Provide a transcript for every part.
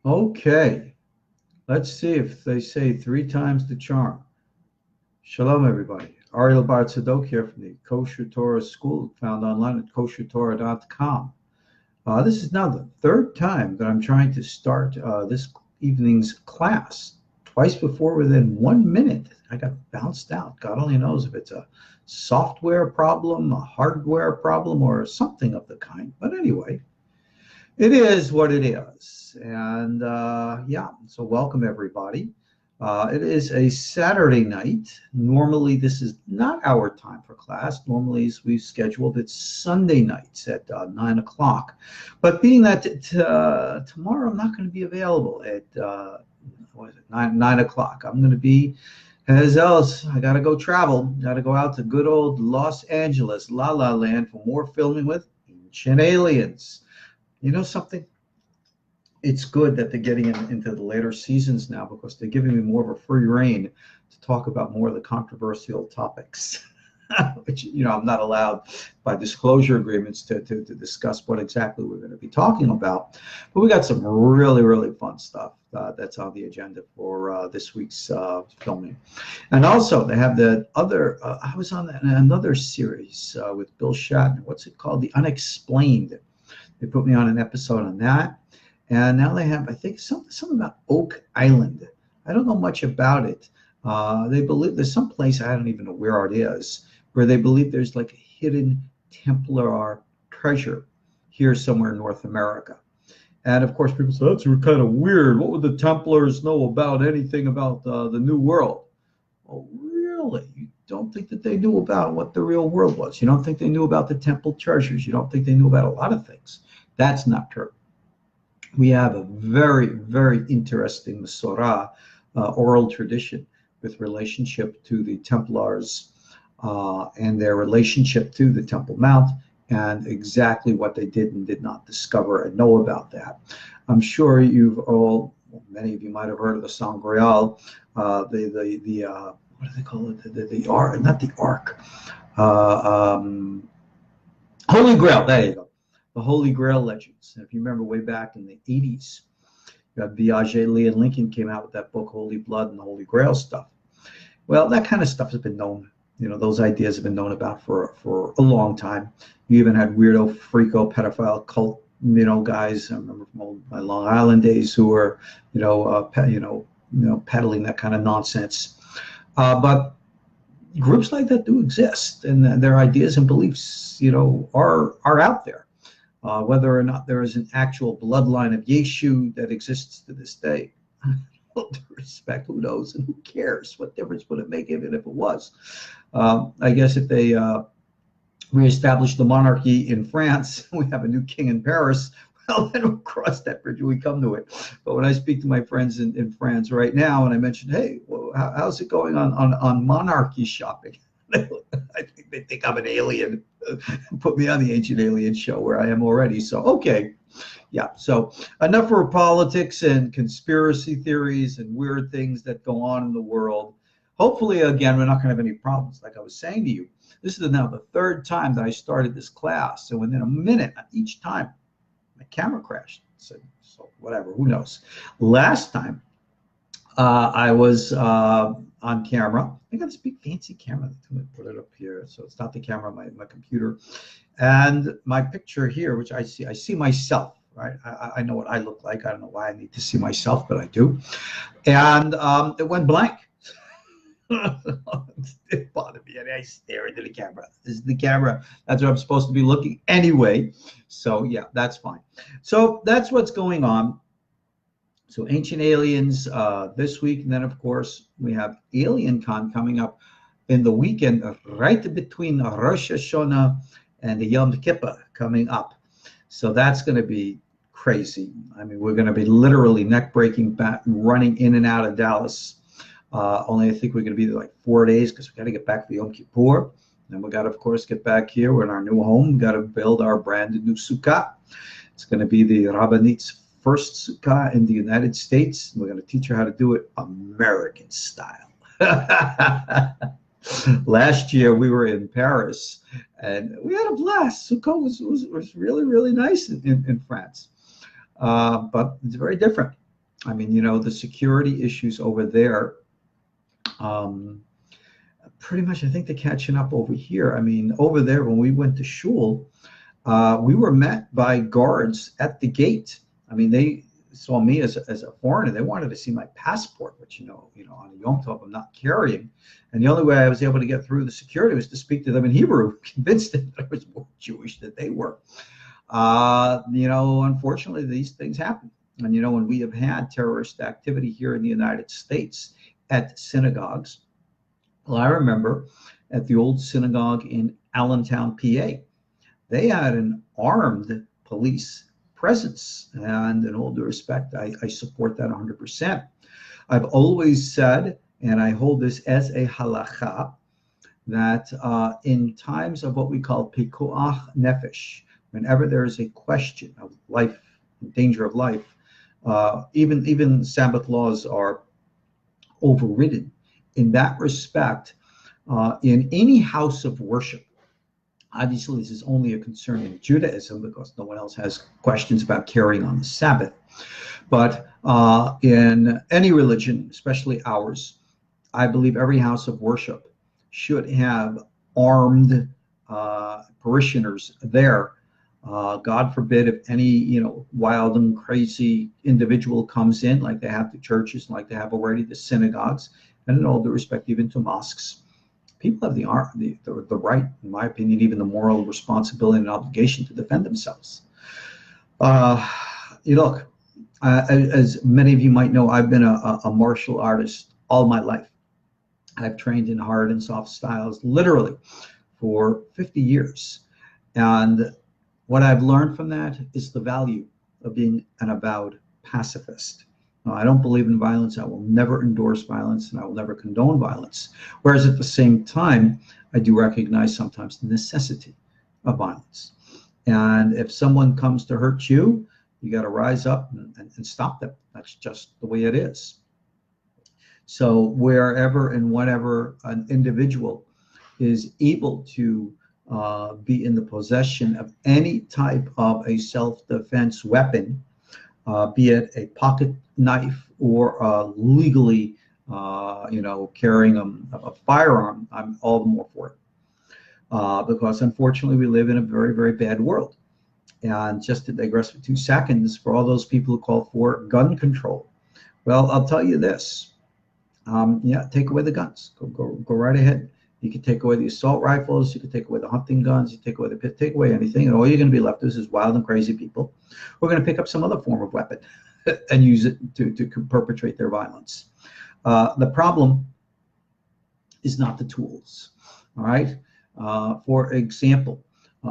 Okay, let's see if they say three times the charm. Shalom, everybody. Ariel Bar Tzadok here from the KosherTorah School, found online at KosherTorah.com. This is now the third time that I'm trying to start this evening's class. Twice before, within 1 minute, I got bounced out. God only knows if it's a software problem, a hardware problem, or something of the kind. But anyway, it is what it is. And yeah, so welcome everybody. It is a Saturday night. Normally, this is not our time for class. Normally, as we've scheduled, it's Sunday nights at 9 o'clock. But being that tomorrow I'm not going to be available at what is it, 9 o'clock. I'm going to be, as else, I got to go travel. Got to go out to good old Los Angeles, La La Land, for more filming with Ancient Aliens. You know something? It's good that they're getting into the later seasons now, because they're giving me more of a free rein to talk about more of the controversial topics, which, I'm not allowed by disclosure agreements to discuss what exactly we're going to be talking about. But we got some really, really fun stuff that's on the agenda for this week's filming. And also, they have the other, I was on another series with Bill Shatner. What's it called? The Unexplained. They put me on an episode on that. And now they have, I think, something about Oak Island. I don't know much about it. They believe there's some place, I don't even know where it is, where they believe there's like a hidden Templar treasure here somewhere in North America. And of course, people say, that's kind of weird. What would the Templars know about anything about the New World? Oh, really? You don't think that they knew about what the real world was? You don't think they knew about the temple treasures? You don't think they knew about a lot of things? That's not true. We have a very, very interesting Masorah, oral tradition with relationship to the Templars and their relationship to the Temple Mount, and exactly what they did and did not discover and know about that. I'm sure many of you might have heard of the Sangreal, what do they call it? The Ark, not the Ark. Holy Grail, there you go. The Holy Grail legends. And if you remember way back in the 80s, Piaget, Lee, and Lincoln came out with that book, Holy Blood and the Holy Grail stuff. Well, that kind of stuff has been known. Those ideas have been known about for a long time. You even had weirdo, freako, pedophile cult, guys. I remember from my Long Island days who were, peddling that kind of nonsense. But groups like that do exist, and their ideas and beliefs, are out there. Whether or not there is an actual bloodline of Yeshu that exists to this day, with due respect, who knows and who cares? What difference would it make even if it was? I guess if they reestablish the monarchy in France, we have a new king in Paris, well, then we'll cross that bridge when we come to it. But when I speak to my friends in France right now, and I mention, hey, well, how's it going on monarchy shopping? I think they think I'm an alien. Put me on the Ancient Alien show where I am already. So, okay. Yeah. So enough for politics and conspiracy theories and weird things that go on in the world. Hopefully, again, we're not going to have any problems. Like I was saying to you, this is now the third time that I started this class. So within a minute, each time, my camera crashed. So whatever, who knows? Last time, I was on camera. I got this big fancy camera. I'm going to put it up here. So it's not the camera on my computer. And my picture here, which I see myself, right? I know what I look like. I don't know why I need to see myself, but I do. And it went blank. It bothered me. And I stare into the camera. This is the camera. That's what I'm supposed to be looking anyway. So yeah, that's fine. So that's what's going on. So Ancient Aliens this week, and then of course we have Alien Con coming up in the weekend, right between Rosh Hashanah and the Yom Kippur coming up. So that's going to be crazy. I mean, we're going to be literally neck-breaking, running in and out of Dallas. Only I think we're going to be there like 4 days because we got to get back for Yom Kippur. Then we got to, of course, get back here. We're in our new home. We got to build our brand new sukkah. It's going to be the Rabbanit's first sukkah in the United States. We're going to teach her how to do it American style. Last year we were in Paris and we had a blast. Sukkah was really, really nice in France. But it's very different. I mean, the security issues over there, pretty much, I think they're catching up over here. I mean, over there, when we went to shul, we were met by guards at the gate. I mean, they saw me as a foreigner. They wanted to see my passport, which, on a Yom Tov, I'm not carrying. And the only way I was able to get through the security was to speak to them in Hebrew, convinced that I was more Jewish than they were. Unfortunately, these things happen. And, when we have had terrorist activity here in the United States at synagogues, well, I remember at the old synagogue in Allentown, PA, they had an armed police presence. And in all due respect, I support that 100%. I've always said, and I hold this as a halacha, that in times of what we call pikuach nefesh, whenever there is a question of life, danger of life, even Sabbath laws are overridden. In that respect, in any house of worship, obviously this is only a concern in Judaism because no one else has questions about carrying on the Sabbath. But in any religion, especially ours, I believe every house of worship should have armed parishioners there. God forbid if any, wild and crazy individual comes in, like they have to churches, like they have already the synagogues, and in all due respect, even to mosques. People have the right, in my opinion, even the moral responsibility and obligation to defend themselves. Look, as many of you might know, I've been a martial artist all my life. I've trained in hard and soft styles literally for 50 years. And what I've learned from that is the value of being an avowed pacifist. I don't believe in violence. I will never endorse violence, and I will never condone violence. Whereas at the same time, I do recognize sometimes the necessity of violence. And if someone comes to hurt you, you got to rise up and stop them. That's just the way it is. So wherever and whenever an individual is able to be in the possession of any type of a self-defense weapon, be it a pocket knife or legally, carrying a firearm, I'm all the more for it. Because unfortunately, we live in a very, very bad world. And just to digress for 2 seconds, for all those people who call for gun control, well, I'll tell you this. Take away the guns. Go right ahead. You can take away the assault rifles. You can take away the hunting guns. You take away anything, and all you're going to be left with is wild and crazy people who are going to pick up some other form of weapon and use it to perpetrate their violence. The problem is not the tools. All right. For example,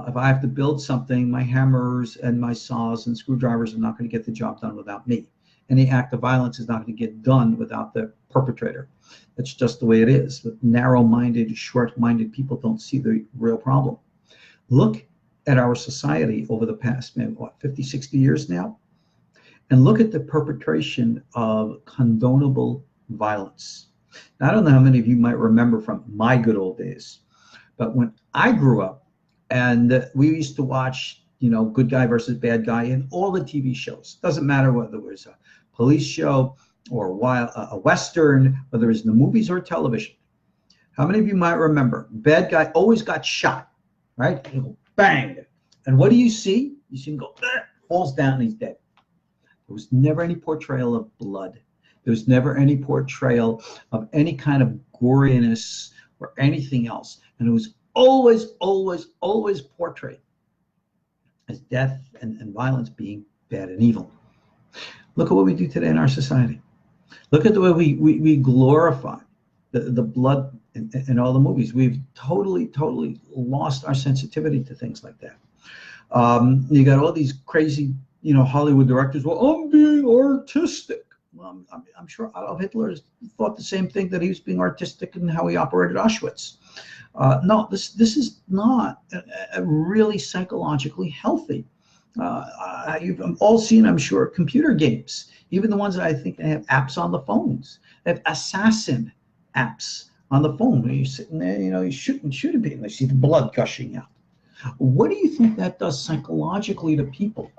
if I have to build something, my hammers and my saws and screwdrivers are not going to get the job done without me. Any act of violence is not going to get done without the perpetrator. That's just the way it is. But narrow-minded, short-minded people don't see the real problem. Look at our society over the past, 50, 60 years now, and look at the perpetration of condonable violence. Now, I don't know how many of you might remember from my good old days, but when I grew up, and we used to watch, good guy versus bad guy in all the TV shows. Doesn't matter whether it was a police show or a Western, whether it's in the movies or television. How many of you might remember bad guy always got shot, right? You go bang. And what do you see? You see him go, falls down and he's dead. There was never any portrayal of blood. There was never any portrayal of any kind of goriness or anything else. And it was always, always, always portrayed as death and violence being bad and evil. Look at what we do today in our society. Look at the way we glorify the blood in all the movies. We've totally lost our sensitivity to things like that. You got all these crazy, Hollywood directors. Well, I'm being artistic. Well, I'm sure Adolf Hitler thought the same thing, that he was being artistic in how he operated Auschwitz. No, this is not really psychologically healthy. You've all seen, I'm sure, computer games, even the ones that I think they have apps on the phones. They have assassin apps on the phone where you're sitting there, you shoot a bit and they see the blood gushing out. What do you think that does psychologically to people?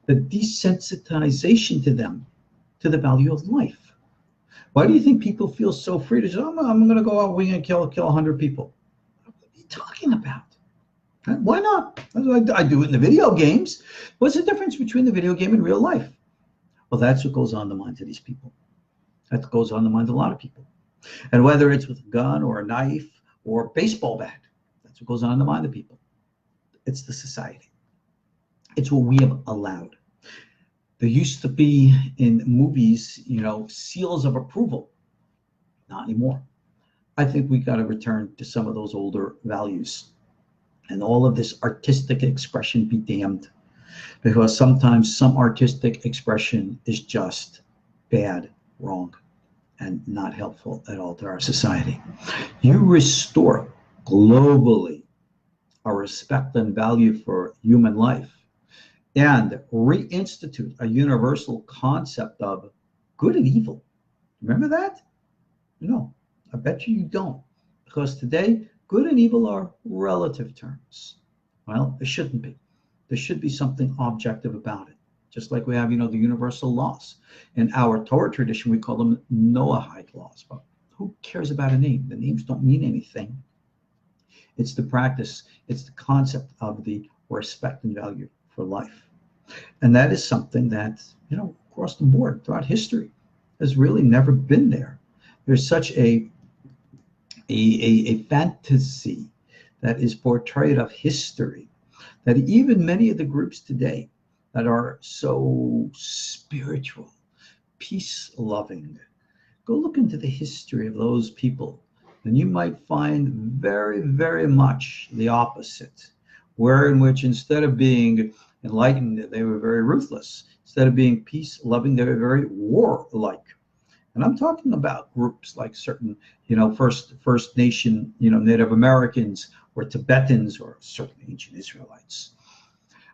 The desensitization to them, to the value of life. Why do you think people feel so free to say, I'm going to go out wing and kill 100 people? What are you talking about? Why not? I do it in the video games. What's the difference between the video game and real life? Well, that's what goes on the mind of these people. That goes on the mind of a lot of people. And whether it's with a gun or a knife or a baseball bat, that's what goes on in the mind of people. It's the society. It's what we have allowed. There used to be in movies, seals of approval. Not anymore. I think we got to return to some of those older values. And all of this artistic expression be damned. Because sometimes some artistic expression is just bad, wrong, and not helpful at all to our society. You restore globally a respect and value for human life and reinstitute a universal concept of good and evil. Remember that? No, I bet you don't. Because today, good and evil are relative terms. Well, it shouldn't be. There should be something objective about it. Just like we have, the universal laws. In our Torah tradition, we call them Noahide laws. But who cares about a name? The names don't mean anything. It's the practice. It's the concept of the respect and value for life. And that is something that, across the board, throughout history, has really never been there. There's such a fantasy that is portrayed of history that even many of the groups today that are so spiritual, peace-loving, go look into the history of those people, and you might find very, very much the opposite, in which instead of being enlightened, they were very ruthless. Instead of being peace-loving, they were very warlike. And I'm talking about groups like certain, First Nation, Native Americans or Tibetans or certainly ancient Israelites.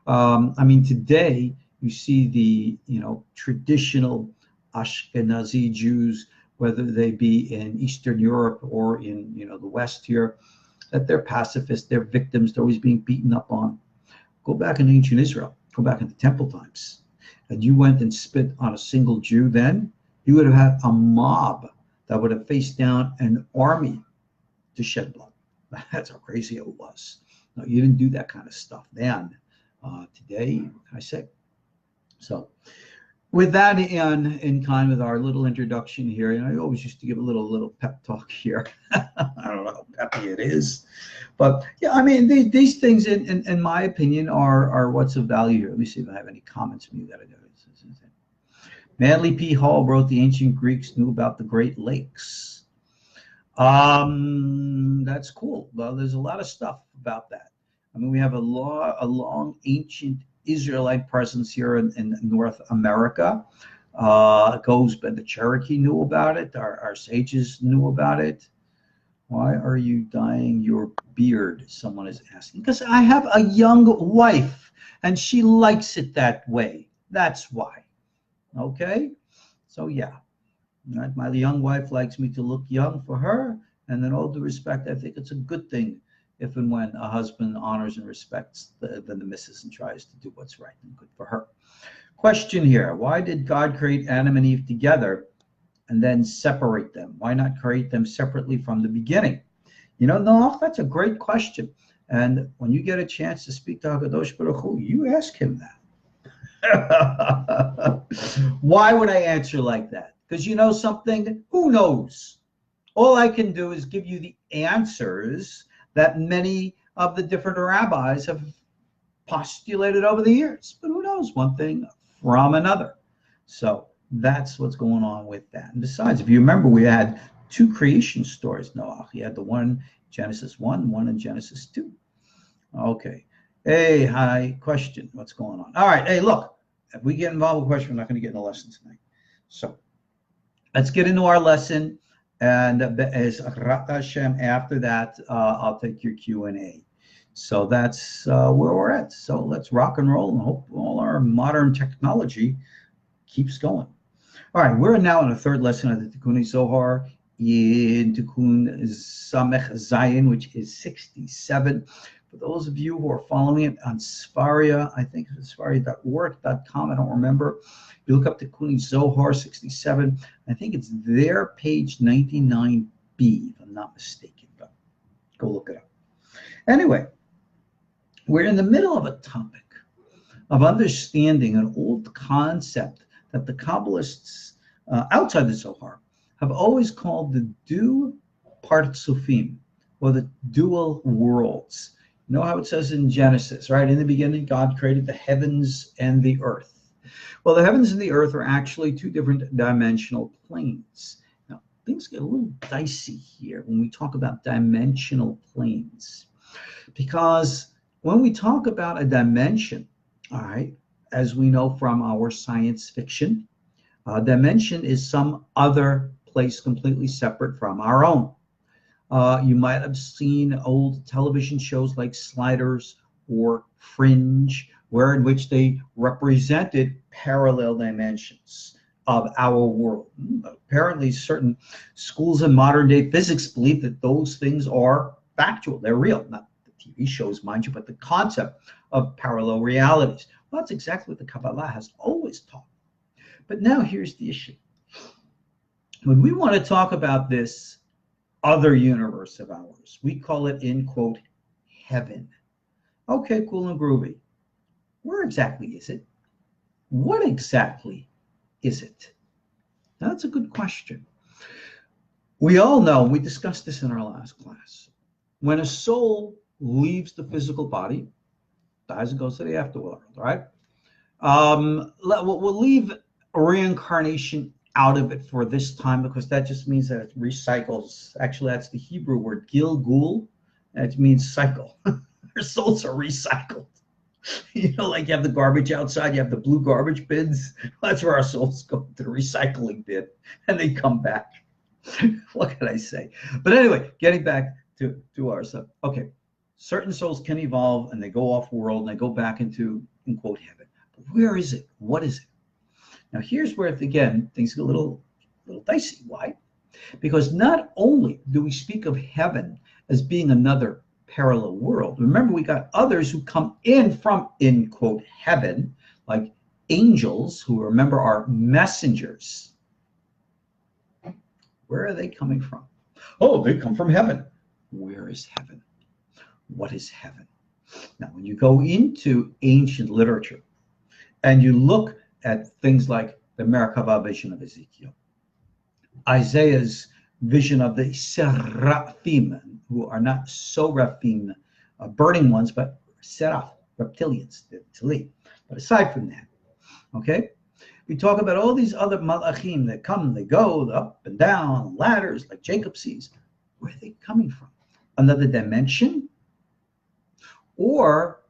Today you see the, traditional Ashkenazi Jews, whether they be in Eastern Europe or in, the West here, that they're pacifists, they're victims, they're always being beaten up on. Go back in ancient Israel, go back in the temple times, and you went and spit on a single Jew then, you would have had a mob that would have faced down an army to shed blood. That's how crazy it was. No, you didn't do that kind of stuff then. Today, what can I say? So with that in kind of our little introduction here, I always used to give a little pep talk here. I don't know how peppy it is. But yeah, these things, in my opinion, are what's of value here. Let me see if I have any comments from you that I know. Manly P. Hall wrote the ancient Greeks knew about the Great Lakes. That's cool. Well, there's a lot of stuff about that. We have a long ancient Israelite presence here in North America. But the Cherokee knew about it. Our sages knew about it. Why are you dyeing your beard? Someone is asking. Because I have a young wife and she likes it that way. That's why. Okay, so yeah, my young wife likes me to look young for her, and in all due respect, I think it's a good thing if and when a husband honors and respects the missus and tries to do what's right and good for her. Question here: why did God create Adam and Eve together and then separate them? Why not create them separately from the beginning? No, that's a great question. And when you get a chance to speak to HaKadosh Baruch Hu, you ask him that. Why would I answer like that? Because you know something? Who knows? All I can do is give you the answers that many of the different rabbis have postulated over the years. But who knows one thing from another? So that's what's going on with that. And besides, if you remember, we had two creation stories, Noah. He had the one in Genesis 1, one in Genesis 2. Okay. Hey, hi, question. What's going on? All right. Hey, look, if we get involved with a question, we're not going to get in the lesson tonight. So let's get into our lesson. And as Hashem, after that, I'll take your Q&A. So that's where we're at. So let's rock and roll and hope all our modern technology keeps going. All right. We're now in the third lesson of the Tikunei Zohar in Tikun Samech Zayin, which is 67. For those of you who are following it on Sfaria, I think it's sfaria.org.com, I don't remember. You look up Tikunei Zohar 67. I think it's there, page 99b, if I'm not mistaken. But go look it up. Anyway, we're in the middle of a topic of understanding an old concept that the Kabbalists outside the Zohar have always called the du-partsufim, or the dual worlds. You know how it says in Genesis, right? In the beginning, God created the heavens and the earth. Well, the heavens and the earth are actually two different dimensional planes. Now, things get a little dicey here when we talk about dimensional planes, because when we talk about a dimension, all right, as we know from our science fiction, dimension is some other place completely separate from our own. You might have seen old television shows like Sliders or Fringe, where in which they represented parallel dimensions of our world. Apparently, certain schools in modern day physics believe that those things are factual, they're real. Not the TV shows, mind you, but the concept of parallel realities. Well, that's exactly what the Kabbalah has always taught. But now here's the issue. When we want to talk about this other universe of ours, we call it, in quote, heaven. Okay, cool and groovy. Where exactly is it? What exactly is it? Now, that's a good question. We all know, we discussed this in our last class, when a soul leaves the physical body, dies and goes to the afterworld, right? We'll leave reincarnation out of it for this time, because that just means that it recycles. Actually, that's the Hebrew word gilgul. That means cycle. Our souls are recycled. You know, like you have the garbage outside, you have the blue garbage bins. That's where our souls go, to the recycling bin, and they come back. What can I say? But anyway, getting back to our stuff. Okay, certain souls can evolve and they go off world and they go back into, in quote, heaven. But where is it? What is it? Now, here's where, again, things get a little dicey. Why? Because not only do we speak of heaven as being another parallel world, remember, we got others who come in from, in quote, heaven, like angels, who, remember, are messengers. Where are they coming from? Oh, they come from heaven. Where is heaven? What is heaven? Now, when you go into ancient literature and you look at things like the Merkava vision of Ezekiel, Isaiah's vision of the seraphim, who are not seraphim, burning ones, but seraph, reptilians, but aside from that, okay, we talk about all these other malachim that come, they go up and down, ladders like Jacob sees. Where are they coming from? Another dimension or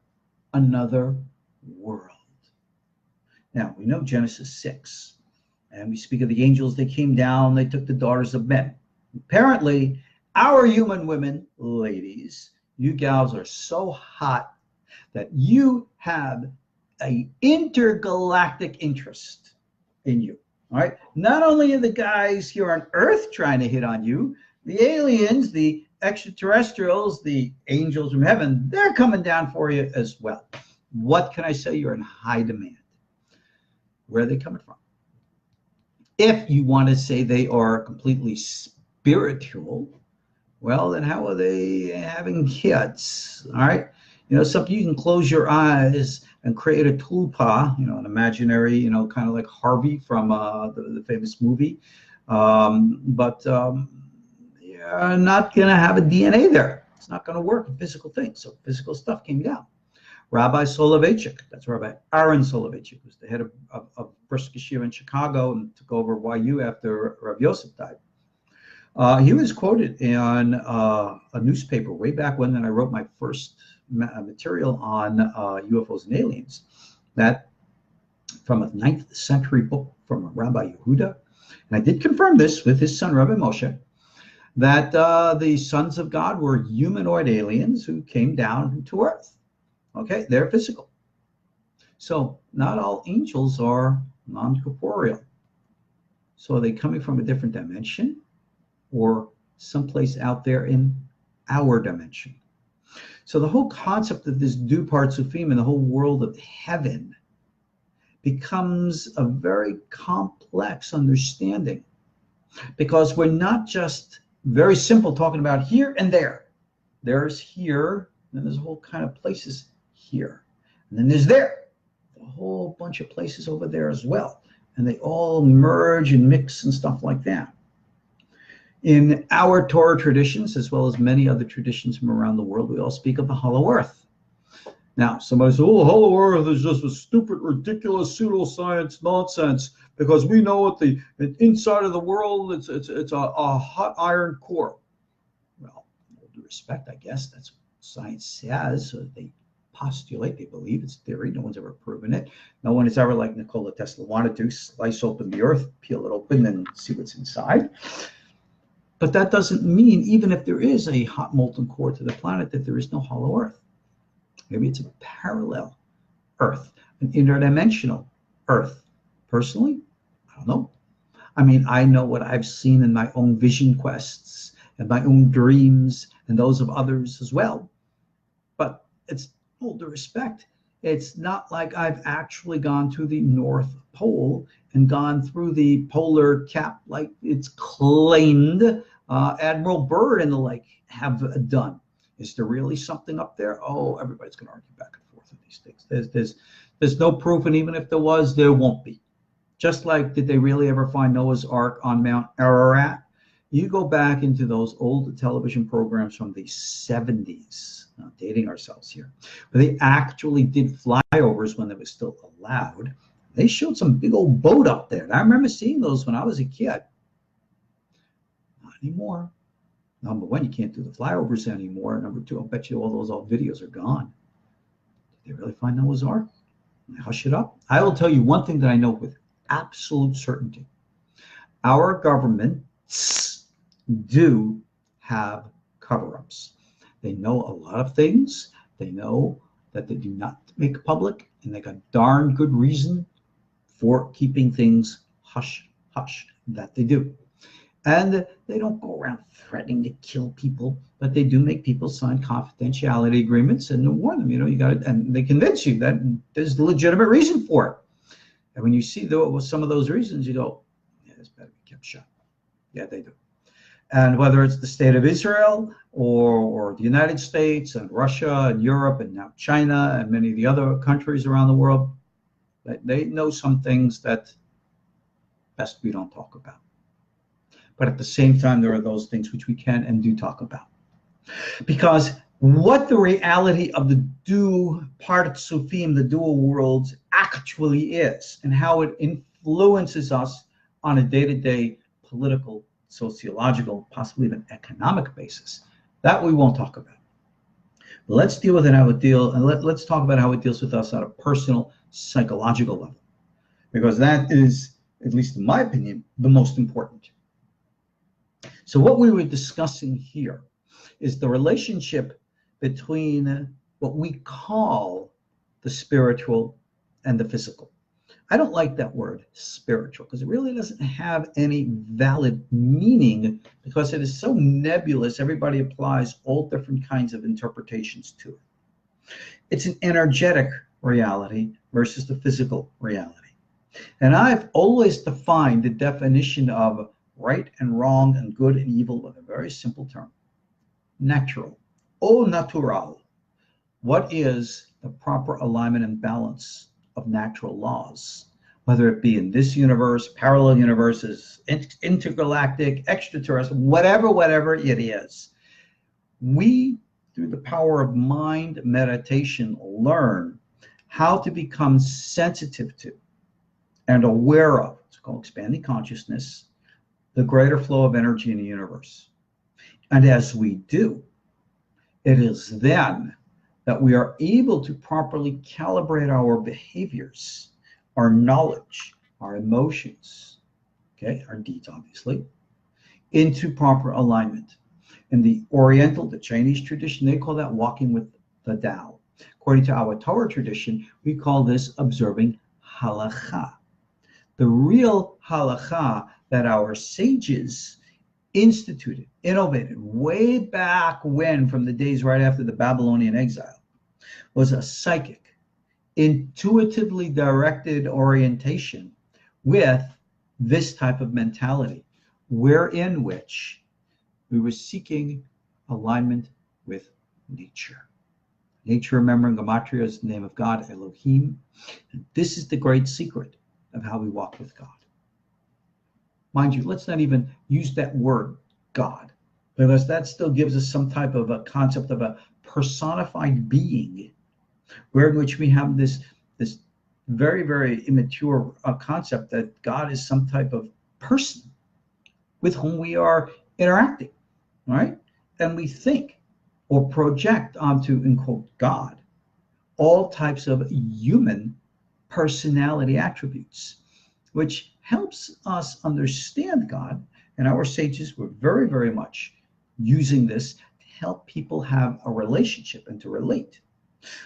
another world? Now, we know Genesis 6, and we speak of the angels. They came down, they took the daughters of men. Apparently, our human women, ladies, you gals are so hot that you have an intergalactic interest in you. All right. Not only are the guys here on Earth trying to hit on you, the aliens, the extraterrestrials, the angels from heaven, they're coming down for you as well. What can I say? You're in high demand. Where are they coming from? If you want to say they are completely spiritual, well, then how are they having kids? All right. You know, something you can close your eyes and create a tulpa, you know, an imaginary, you know, kind of like Harvey from the famous movie. You're not going to have a DNA there. It's not going to work in physical things. So physical stuff came down. Rabbi Soloveitchik, that's Rabbi Aaron Soloveitchik, who's the head of Brisk Yeshiva in Chicago and took over YU after Rav Yosef died. He was quoted in a newspaper way back when I wrote my first material on UFOs and aliens, that from a 9th century book from Rabbi Yehuda, and I did confirm this with his son Rabbi Moshe, that the sons of God were humanoid aliens who came down to Earth. Okay, they're physical. So not all angels are non-corporeal. So are they coming from a different dimension or someplace out there in our dimension? So the whole concept of this Du Partsufim and the whole world of heaven becomes a very complex understanding, because we're not just very simple talking about here and there. There's here, and there's a whole kind of places here. And then there's there, a whole bunch of places over there as well. And they all merge and mix and stuff like that. In our Torah traditions, as well as many other traditions from around the world, we all speak of the hollow earth. Now, somebody says, oh, hollow earth is just a stupid, ridiculous pseudoscience nonsense, because we know what the inside of the world, it's a hot iron core. Well, with all due respect, I guess that's what science says. So they postulate, they believe, it's theory. No one's ever proven it. No one has ever, like Nikola Tesla wanted to, slice open the earth, peel it open, and see what's inside. But that doesn't mean, even if there is a hot molten core to the planet, that there is no hollow earth. Maybe it's a parallel earth, an interdimensional earth. Personally, I don't know. I mean, I know what I've seen in my own vision quests and my own dreams and those of others as well. But it's, all due respect, it's not like I've actually gone to the North Pole and gone through the polar cap like it's claimed Admiral Byrd and the like have done. Is there really something up there? Oh, everybody's going to argue back and forth on these things. There's no proof, and even if there was, there won't be. Just like, did they really ever find Noah's Ark on Mount Ararat? You go back into those old television programs from the 70s, not dating ourselves here, where they actually did flyovers when they were still allowed. They showed some big old boat up there. And I remember seeing those when I was a kid. Not anymore. Number one, you can't do the flyovers anymore. Number two, I'll bet you all those old videos are gone. Did they really find Noah's Ark? Hush it up. I will tell you one thing that I know with absolute certainty. Our governments do have cover-ups. They know a lot of things. They know that they do not make public, and they got darn good reason for keeping things hush, hush, that they do. And they don't go around threatening to kill people, but they do make people sign confidentiality agreements and warn them, you got it, and they convince you that there's a legitimate reason for it. And when you see some of those reasons, you go, yeah, this better be kept shut. Yeah, they do. And whether it's the state of Israel or the United States and Russia and Europe and now China and many of the other countries around the world, they know some things that best we don't talk about. But at the same time, there are those things which we can and do talk about. Because what the reality of the Du Partsufim, the dual worlds, actually is, and how it influences us on a day-to-day political, sociological, possibly even economic basis, that we won't talk about. But let's deal with it how it deals, and let's talk about how it deals with us on a personal, psychological level. Because that is, at least in my opinion, the most important. So what we were discussing here is the relationship between what we call the spiritual and the physical. I don't like that word spiritual because it really doesn't have any valid meaning because it is so nebulous. Everybody applies all different kinds of interpretations to it. It's an energetic reality versus the physical reality. And I've always defined the definition of right and wrong and good and evil with a very simple term. Natural. Au natural. What is the proper alignment and balance of natural laws? Whether it be in this universe, parallel universes, intergalactic, extraterrestrial, whatever it is. We, through the power of mind meditation, learn how to become sensitive to and aware of, it's called expanding consciousness, the greater flow of energy in the universe. And as we do, it is then that we are able to properly calibrate our behaviors, our knowledge, our emotions, okay, our deeds obviously, into proper alignment. In the Oriental, the Chinese tradition, they call that walking with the Tao. According to our Torah tradition, we call this observing halakha. The real halakha that our sages instituted, innovated way back when, from the days right after the Babylonian exile, was a psychic, intuitively directed orientation with this type of mentality, wherein which we were seeking alignment with nature. Nature, remembering Gematria is the name of God, Elohim. And this is the great secret of how we walk with God. Mind you, let's not even use that word, God, because that still gives us some type of a concept of a personified being, where in which we have this very, very immature concept that God is some type of person with whom we are interacting, right? And we think or project onto, in quote, God, all types of human personality attributes, which helps us understand God. And our sages were very, very much using this to help people have a relationship and to relate.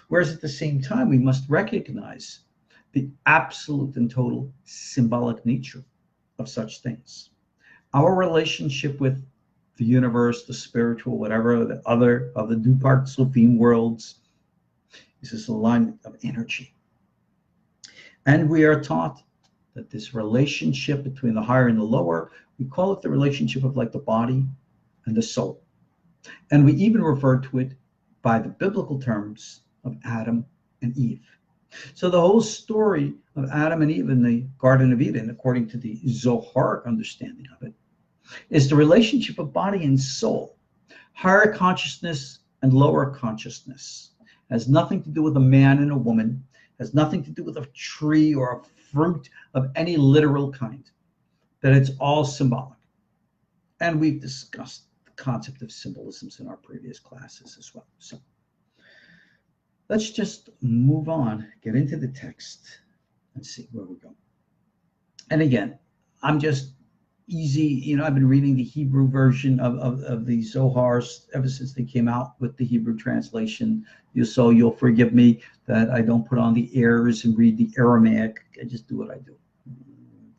Whereas at the same time, we must recognize the absolute and total symbolic nature of such things. Our relationship with the universe, the spiritual, whatever, the other of the Dupart Sufim worlds, is this alignment of energy. And we are taught that this relationship between the higher and the lower, we call it the relationship of like the body and the soul. And we even refer to it by the biblical terms of Adam and Eve. So the whole story of Adam and Eve in the Garden of Eden, according to the Zohar understanding of it, is the relationship of body and soul. Higher consciousness and lower consciousness has nothing to do with a man and a woman, has nothing to do with a tree or a fruit of any literal kind, that it's all symbolic. And we've discussed the concept of symbolisms in our previous classes as well. So let's just move on, get into the text, and see where we go. And again, I'm just easy, I've been reading the Hebrew version of the Zohars ever since they came out with the Hebrew translation. So you'll forgive me that I don't put on the airs and read the Aramaic. I just do what I do.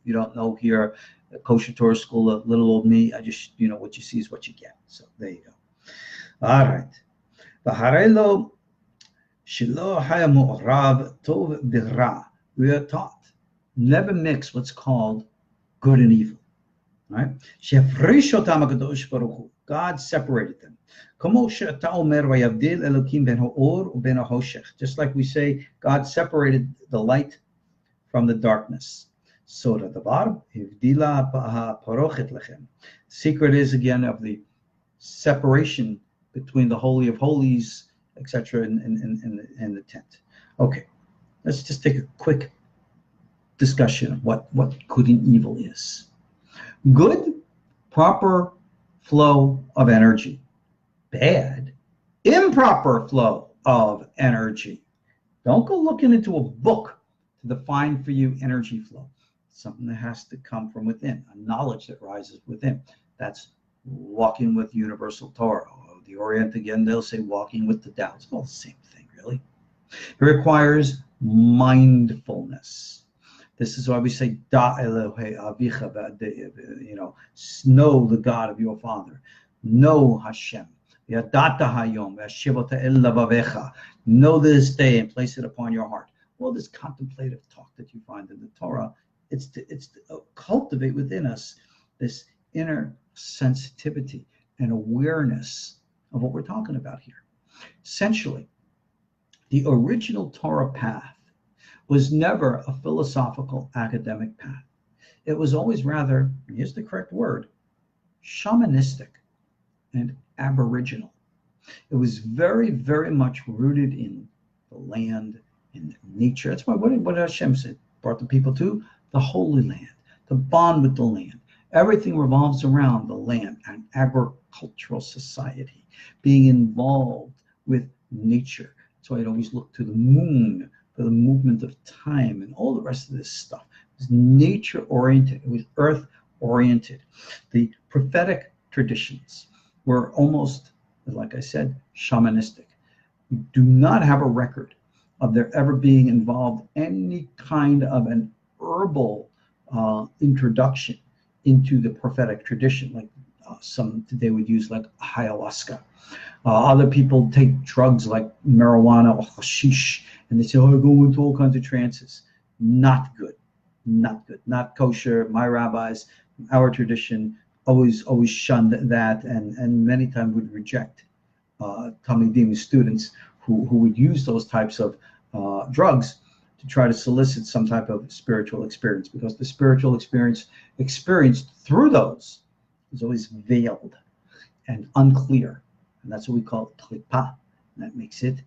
You don't know here at KosherTorah school, a little old me, I just, what you see is what you get. So there you go. All right. We are taught never mix what's called good and evil. Right? God separated them. Just like we say, God separated the light from the darkness. Secret is again of the separation between the Holy of Holies, etc., in the tent. Okay, let's just take a quick discussion of what good and evil is. Good, proper flow of energy. Bad, improper flow of energy. Don't go looking into a book to define for you energy flow. It's something that has to come from within, a knowledge that rises within. That's walking with universal Torah. Or the Orient, again, they'll say walking with the Tao. It's all the same thing, really. It requires mindfulness. This is why we say, Da Elohe Avicha, know the God of your Father. Know Hashem. Yadata Hayom, Yashivota El Lavavecha. Know this day and place it upon your heart. All this contemplative talk that you find in the Torah, it's to cultivate within us this inner sensitivity and awareness of what we're talking about here. Essentially, the original Torah path was never a philosophical academic path. It was always rather, here's the correct word, shamanistic and aboriginal. It was very, very much rooted in the land, in nature. That's why what Hashem said, brought the people to the Holy Land, to bond with the land. Everything revolves around the land, an agricultural society, being involved with nature. That's why I'd always look to the moon for the movement of time and all the rest of this stuff. It was nature-oriented. It was earth-oriented. The prophetic traditions were almost, like I said, shamanistic. We do not have a record of there ever being involved any kind of an herbal introduction into the prophetic tradition, like some they would use like ayahuasca. Other people take drugs like marijuana or hashish, and they say, "Oh, I go into all kinds of trances." Not good, not good, not kosher. My rabbis, our tradition, always shunned that, and many times would reject Talmidim students who would use those types of drugs to try to solicit some type of spiritual experience, because the spiritual experience experienced through those is always veiled and unclear. And that's what we call klipa. And that makes it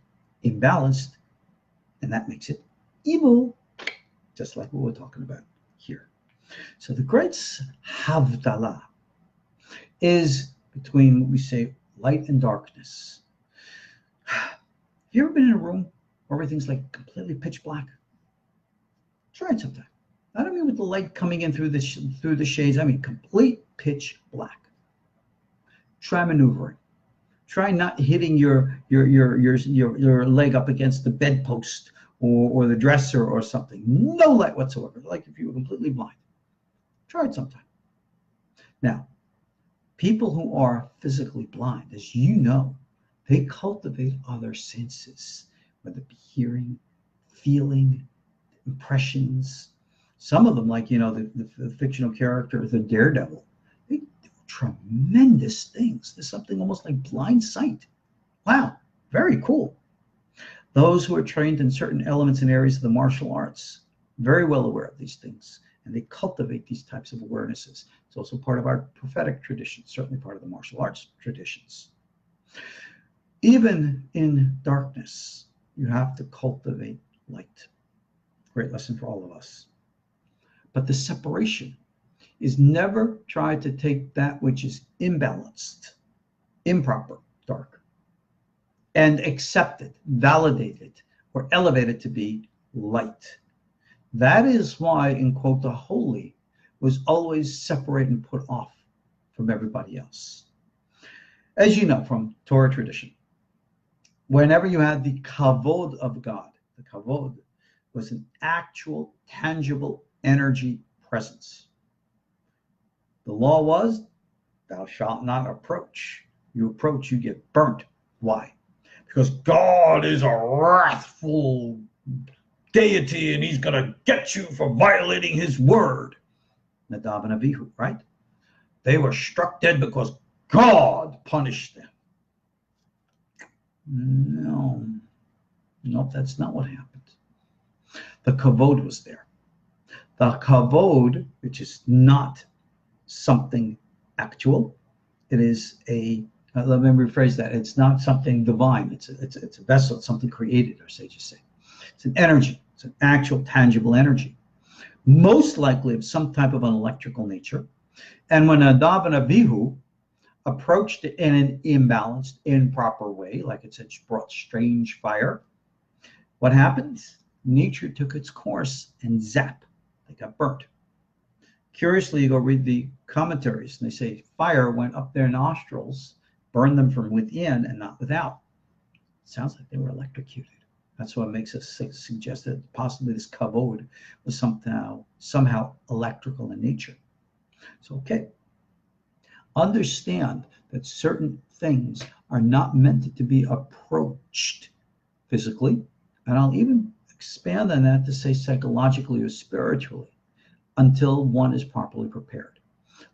imbalanced, and that makes it evil, just like what we're talking about here. So the great Havdalah is between what we say light and darkness. Have you ever been in a room where everything's like completely pitch black? Try it sometime. I don't mean with the light coming in through the shades. I mean complete pitch black. Try maneuvering. Try not hitting your leg up against the bedpost or the dresser or something. No light whatsoever, like if you were completely blind. Try it sometime. Now, people who are physically blind, as you know, they cultivate other senses, whether it be hearing, feeling, impressions. Some of them, like, the fictional character, the Daredevil, they do tremendous things. There's something almost like blind sight. Wow, very cool. Those who are trained in certain elements and areas of the martial arts, very well aware of these things, and they cultivate these types of awarenesses. It's also part of our prophetic tradition, certainly part of the martial arts traditions. Even in darkness, you have to cultivate light. Great lesson for all of us. But the separation is never try to take that which is imbalanced, improper, dark, and accept it, validate it, or elevate it to be light. That is why, in quote, the holy was always separated and put off from everybody else. As you know from Torah tradition, whenever you had the kavod of God, the kavod was an actual, tangible energy presence. The law was, thou shalt not approach. You approach, you get burnt. Why? Because God is a wrathful deity and he's going to get you for violating his word. Nadav and Abihu, right? They were struck dead because God punished them. No, that's not what happened. The kavod was there. The kavod, which is not something actual, it is let me rephrase that. It's not something divine. It's a vessel. It's something created, our sages say. It's an energy. It's an actual, tangible energy, most likely of some type of an electrical nature. And when Nadav and Abihu approached it in an imbalanced, improper way, like it said, brought strange fire, what happens? Nature took its course and zap, they got burnt. Curiously, you go read the commentaries and they say fire went up their nostrils, burned them from within and not without. It sounds like they were electrocuted. That's what makes us suggest that possibly this kavod was somehow electrical in nature. So, okay. Understand that certain things are not meant to be approached physically, and I'll even expand on that to say psychologically or spiritually, until one is properly prepared.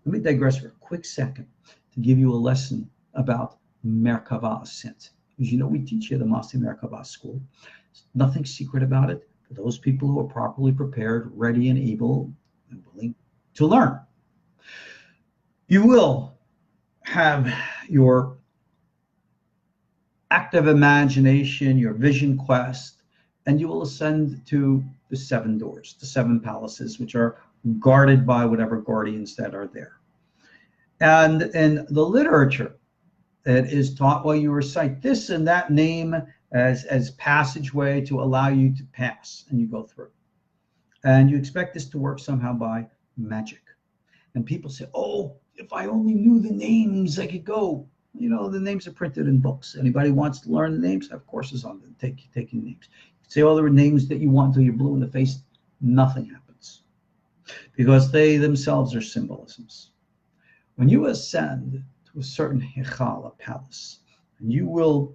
Let me digress for a quick second to give you a lesson about Merkava ascent. As you know, we teach you the Masi Merkava school. There's nothing secret about it for those people who are properly prepared, ready and able and willing to learn. You will have your active imagination, your vision quest, and you will ascend to the 7 doors, the 7 palaces, which are guarded by whatever guardians that are there. And in the literature, it is taught while you recite this and that name as passageway to allow you to pass, and you go through. And you expect this to work somehow by magic. And people say, oh, if I only knew the names, I could go. You know, the names are printed in books. Anybody wants to learn the names, I have courses on them, taking names. Say all the names that you want until you're blue in the face, nothing happens. Because they themselves are symbolisms. When you ascend, to a certain hechal, a palace, and you will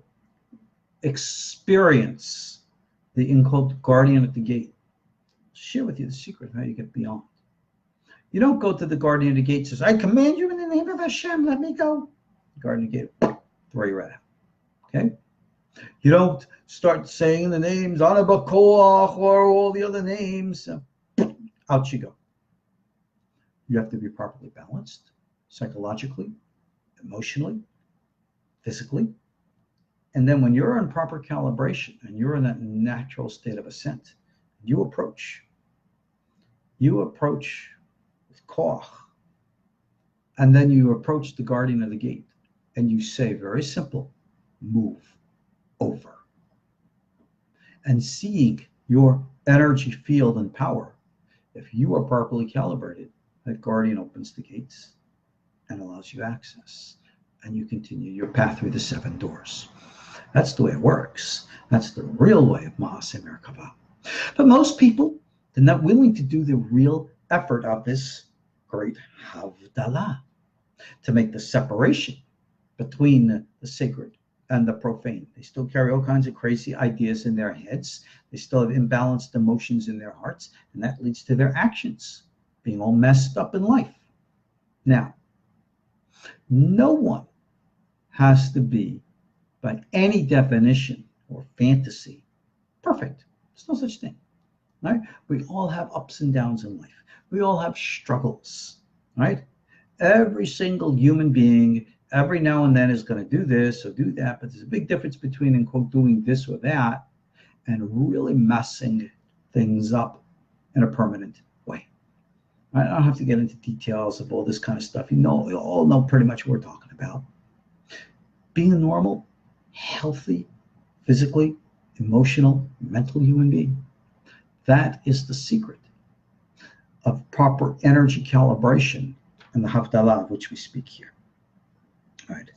experience the in-quote guardian at the gate. I'll share with you the secret of how you get beyond. You don't go to the guardian at the gate and says, I command you in the name of Hashem, let me go. The guardian at the gate, throw you right out. Okay? You don't start saying the names, Anabakoach, or all the other names. Out you go. You have to be properly balanced, psychologically, emotionally, physically. And then when you're in proper calibration and you're in that natural state of ascent, you approach with koach, and then you approach the guardian of the gate and you say, very simple, move over. And seeing your energy field and power, if you are properly calibrated, that guardian opens the gates and allows you access, and you continue your path through the 7 doors. That's the way it works. That's the real way of Maaseh Merkava. But most people, they're not willing to do the real effort of this great Havdalah, to make the separation between the sacred and the profane. They still carry all kinds of crazy ideas in their heads. They still have imbalanced emotions in their hearts, and that leads to their actions being all messed up in life. Now, no one has to be, by any definition or fantasy, perfect. There's no such thing, right? We all have ups and downs in life. We all have struggles, right? Every single human being, every now and then, is going to do this or do that, but there's a big difference between, in quote, doing this or that and really messing things up in a permanent way. I don't have to get into details of all this kind of stuff. You all know pretty much what we're talking about. Being a normal, healthy, physically, emotional, mental human being, that is the secret of proper energy calibration and the Havdalah of which we speak here. All right.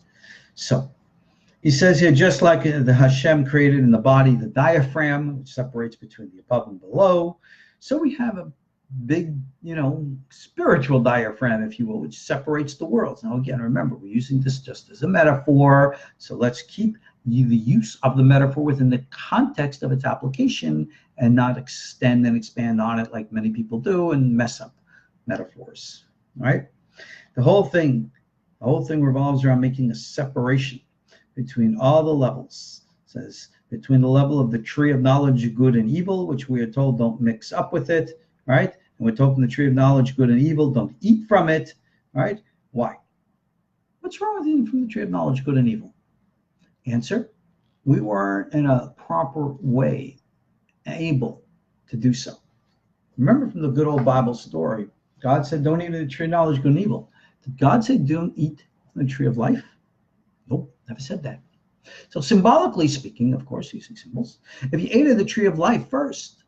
So he says here, just like the Hashem created in the body the diaphragm, which separates between the above and below, so we have a big, spiritual diaphragm, if you will, which separates the worlds. Now, again, remember, we're using this just as a metaphor, so let's keep the use of the metaphor within the context of its application and not extend and expand on it like many people do and mess up metaphors, right? The whole thing revolves around making a separation between all the levels. It says, between the level of the tree of knowledge of good and evil, which we are told don't mix up with it, right? And we're told from the tree of knowledge, good and evil, don't eat from it, right? Why? What's wrong with eating from the tree of knowledge, good and evil? Answer, we weren't in a proper way able to do so. Remember from the good old Bible story, God said, don't eat of the tree of knowledge, good and evil. Did God say, don't eat from the tree of life? Nope, never said that. So symbolically speaking, of course, using symbols, if you ate of the tree of life first,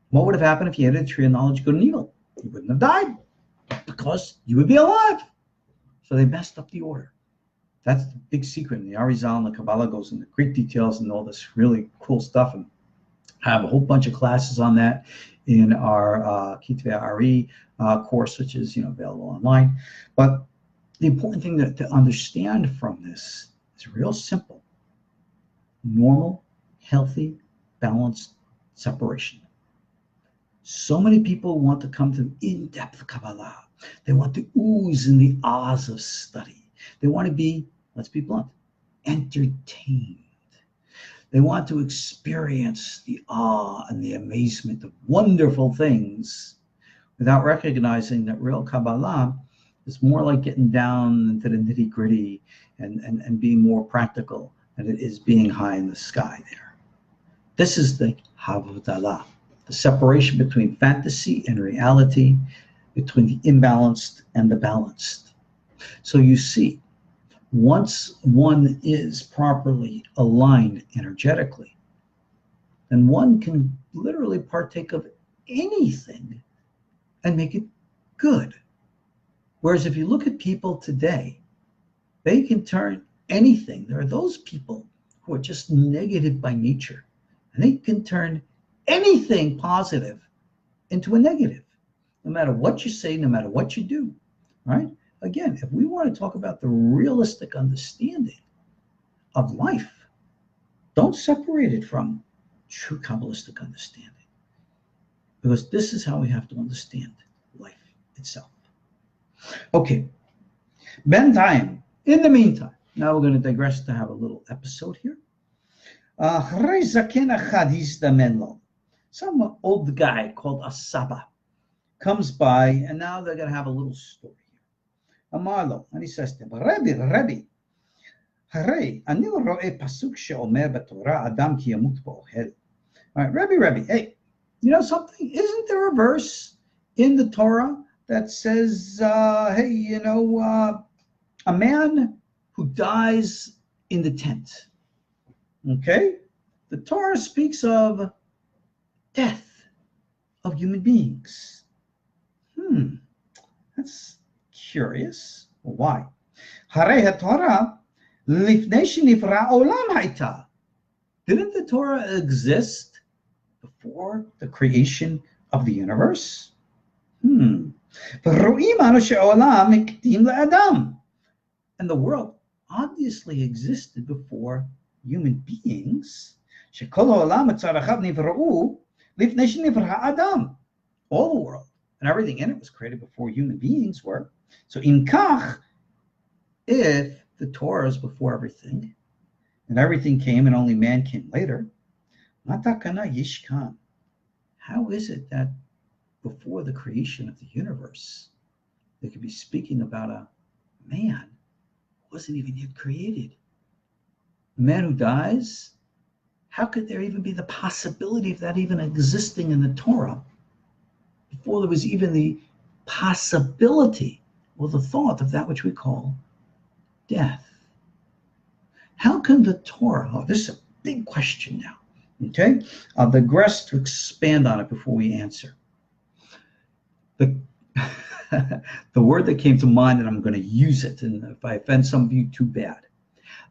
what would have happened if you ate of the tree of knowledge, good and evil? You wouldn't have died because you would be alive. So they messed up the order. That's the big secret. And the Ariel and the Kabbalah goes into great details and all this really cool stuff. And I have a whole bunch of classes on that in our Kitvei Ari course, which is available online. But the important thing to understand from this is real simple. Normal, healthy, balanced separation. So many people want to come to in-depth Kabbalah. They want to ooze in the ahs of study. They want to be, let's be blunt, entertained. They want to experience the awe and the amazement of wonderful things without recognizing that real Kabbalah is more like getting down into the nitty-gritty and being more practical than it is being high in the sky there. This is the Havdalah, the separation between fantasy and reality, between the imbalanced and the balanced. So you see, once one is properly aligned energetically, then one can literally partake of anything and make it good. Whereas if you look at people today, they can turn anything. There are those people who are just negative by nature, and they can turn anything positive into a negative, no matter what you say, no matter what you do, right? again, if we want to talk about the realistic understanding of life, don't separate it from true Kabbalistic understanding. Because this is how we have to understand life itself. Okay. Bentime. In the meantime, now we're going to digress to have a little episode here. Some old guy called Asaba comes by, and now they're going to have a little story here. Amarlo, and he says to him, Rabbi, Hare, ani ro'eh pasuk she'omer b'Torah adam ki yamut ba'ohel. All right, Rabbi, hey, you know something? Isn't there a verse in the Torah that says, hey, you know, a man who dies in the tent? Okay? The Torah speaks of death of human beings. That's curious. Why? Harei HaTorah lifnei shenivra olam hayta. Didn't the Torah exist before the creation of the universe? And the world obviously existed before human beings. All the world and everything in it was created before human beings were. So in Kach, if the Torah is before everything, and everything came and only man came later, how is it that before the creation of the universe, they could be speaking about a man who wasn't even yet created? A man who dies? How could there even be the possibility of that even existing in the Torah before there was even the possibility or the thought of that which we call death? How can the Torah, this is a big question now, okay? I'll digress to expand on it before we answer. The word that came to mind, and I'm going to use it, and if I offend some of you, too bad.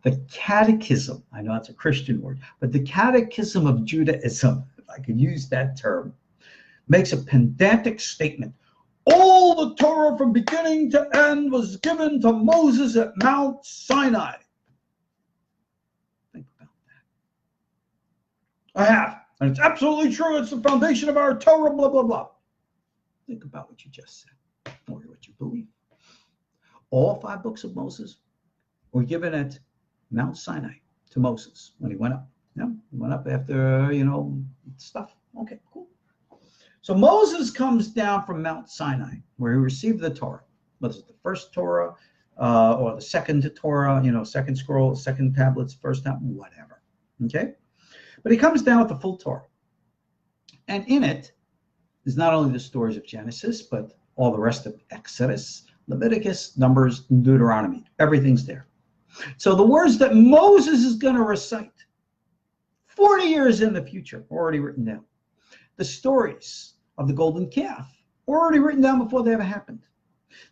The Catechism, I know it's a Christian word, but the Catechism of Judaism, if I could use that term, makes a pedantic statement. All the Torah from beginning to end was given to Moses at Mount Sinai. Think about that. I have, and it's absolutely true. It's the foundation of our Torah, blah, blah, blah. Think about what you just said, or what you believe. All 5 books of Moses were given at Mount Sinai to Moses when he went up. Yeah, he went up after, you know, stuff. Okay, cool. So Moses comes down from Mount Sinai, where he received the Torah. Was it the first Torah or the second Torah, you know, second scroll, second tablets, first tablet, whatever. Okay? But he comes down with the full Torah. And in it is not only the stories of Genesis, but all the rest of Exodus, Leviticus, Numbers, and Deuteronomy. Everything's there. So the words that Moses is going to recite 40 years in the future, already written down. The stories of the golden calf, already written down before they ever happened.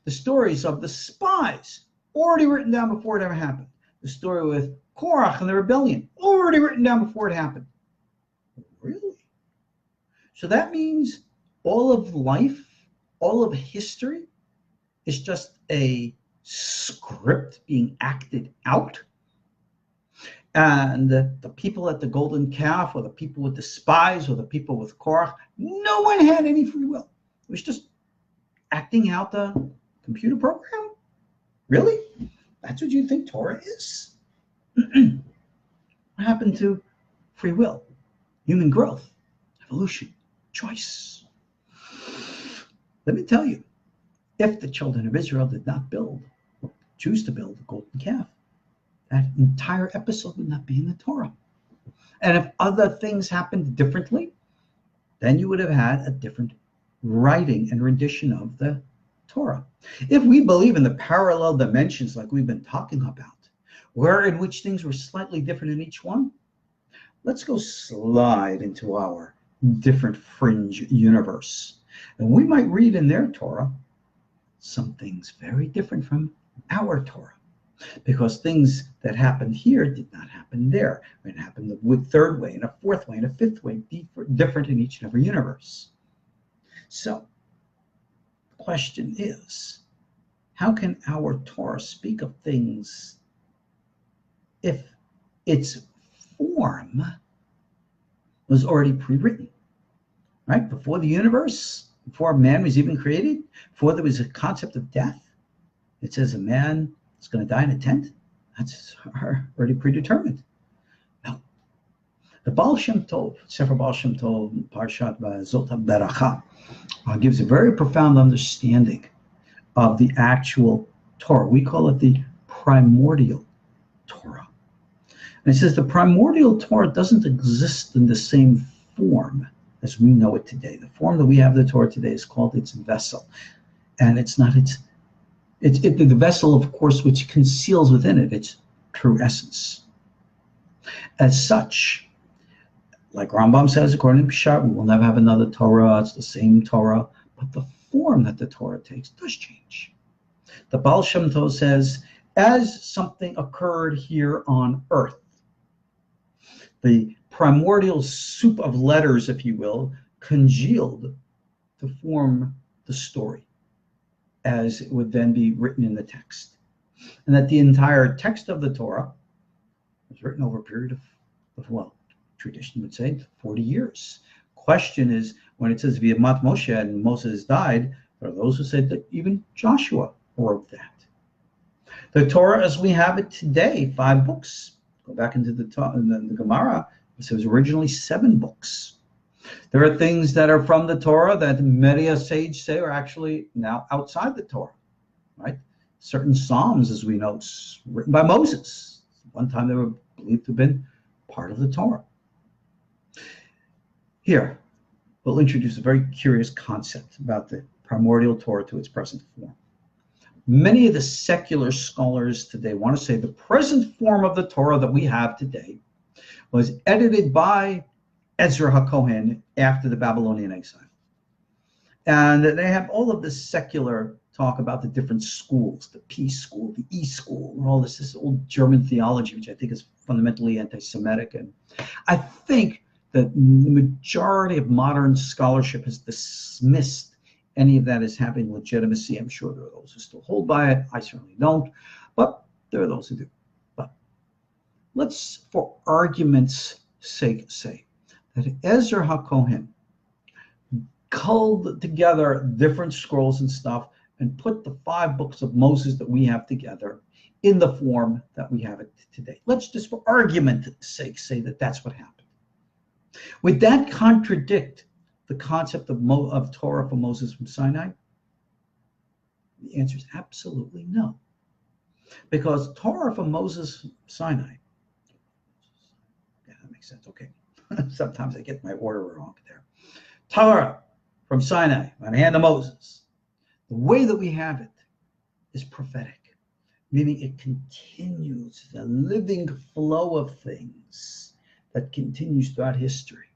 The stories of the spies, already written down before it ever happened. The story with Korach and the rebellion, already written down before it happened. Really? So that means all of life, all of history is just a script being acted out, and the people at the golden calf, or the people with the spies, or the people with Korach, no one had any free will. It was just acting out the computer program. Really? That's what you think Torah is? What happened to free will, human growth, evolution, choice? Let me tell you, if the children of Israel did not choose to build the golden calf, that entire episode would not be in the Torah. And if other things happened differently, then you would have had a different writing and rendition of the Torah. If we believe in the parallel dimensions like we've been talking about, where in which things were slightly different in each one, let's go slide into our different fringe universe. And we might read in their Torah some things very different from our Torah, because things that happened here did not happen there. It happened a third way, and a fourth way, and a fifth way, different in each and every universe. So the question is, how can our Torah speak of things if its form was already pre-written, right? Before the universe, before man was even created, before there was a concept of death, it says a man is going to die in a tent. That's already predetermined. No. The Baal Shem Tov, Sefer Baal Shem Tov, Parshat Zot HaBeracha, gives a very profound understanding of the actual Torah. We call it the Primordial Torah. And it says the Primordial Torah doesn't exist in the same form as we know it today. The form that we have the Torah today is called its vessel. And it's not the vessel, of course, which conceals within it its true essence. As such, like Rambam says, according to Peshat, we will never have another Torah. It's the same Torah, but the form that the Torah takes does change. The Baal Shem Tov says, as something occurred here on earth, the primordial soup of letters, if you will, congealed to form the story as it would then be written in the text. And that the entire text of the Torah was written over a period of well, tradition would say 40 years. Question is, when it says V'yamat Moshe and Moses died, there are those who said that even Joshua wrote that. The Torah as we have it today, 5 books. Go back into the Gemara, it was originally 7 books. There are things that are from the Torah that many a sage say are actually now outside the Torah, right? Certain Psalms, as we know, written by Moses. One time they were believed to have been part of the Torah. Here, we'll introduce a very curious concept about the primordial Torah to its present form. Many of the secular scholars today want to say the present form of the Torah that we have today was edited by Ezra HaKohen after the Babylonian exile. And they have all of this secular talk about the different schools, the Peace School, the E School, and all this old German theology, which I think is fundamentally anti-Semitic. And I think that the majority of modern scholarship has dismissed any of that as having legitimacy. I'm sure there are those who still hold by it. I certainly don't, but there are those who do. But let's, for argument's sake, say that Ezra HaKohen culled together different scrolls and stuff and put the 5 books of Moses that we have together in the form that we have it today. Let's just, for argument's sake, say that that's what happened. Would that contradict the concept of Torah for Moses from Sinai? The answer is absolutely no. Because Torah for Moses Sinai, yeah, that makes sense, okay. Sometimes I get my order wrong there. Torah from Sinai, on the hand of Moses, the way that we have it is prophetic, meaning it continues the living flow of things that continues throughout history.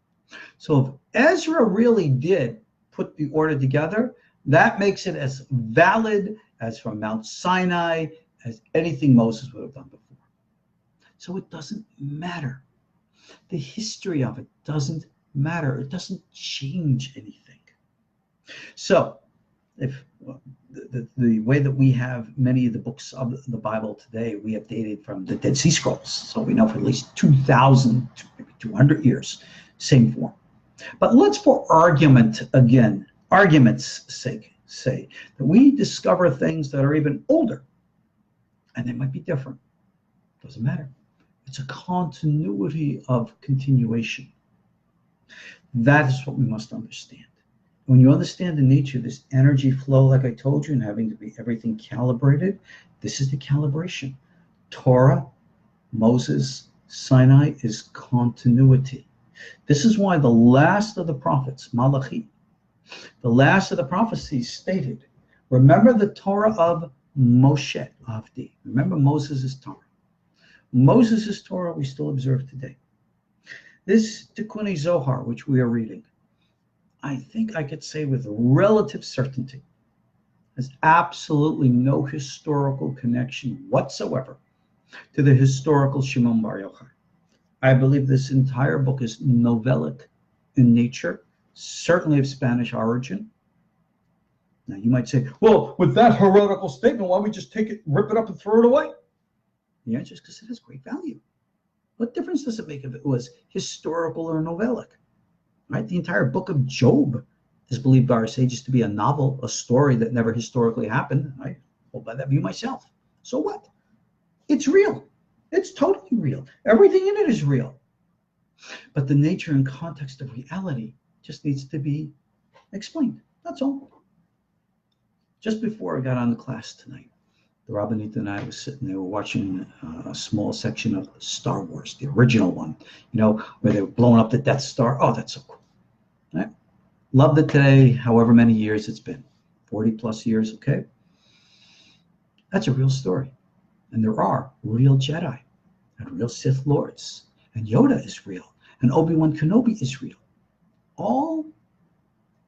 So if Ezra really did put the order together, that makes it as valid as from Mount Sinai as anything Moses would have done before. So it doesn't matter. The history of it doesn't matter. It doesn't change anything. So if the way that we have many of the books of the Bible today, we have dated from the Dead Sea Scrolls. So we know for at least 2,000, maybe 200 years, same form. But let's, for argument's sake, say that we discover things that are even older, and they might be different. Doesn't matter. It's a continuity of continuation. That is what we must understand. When you understand the nature of this energy flow, like I told you, and having to be everything calibrated, this is the calibration. Torah, Moses, Sinai is continuity. This is why the last of the prophets, Malachi, the last of the prophecies stated, remember the Torah of Moshe, Avdi. Remember Moses' Torah. Moses' Torah we still observe today. This Tikunei Zohar, which we are reading, I think I could say with relative certainty, has absolutely no historical connection whatsoever to the historical Shimon Bar Yochai. I believe this entire book is novellic in nature, certainly of Spanish origin, Now you might say, well, with that heretical statement, why don't we just take it, rip it up and throw it away? The answer is because it has great value. What difference does it make if it was historical or novellic? Right? The entire book of Job is believed by our sages to be a novel, a story that never historically happened. I hold by that view myself. So what? It's real. It's totally real. Everything in it is real. But the nature and context of reality just needs to be explained. That's all. Just before I got on the class tonight, the Rabbinite and I was sitting there watching a small section of Star Wars, the original one, where they were blowing up the Death Star. Oh, that's so cool. Right? Loved it today, however many years it's been, 40 plus years, okay? That's a real story. And there are real Jedi and real Sith Lords. And Yoda is real. And Obi-Wan Kenobi is real. All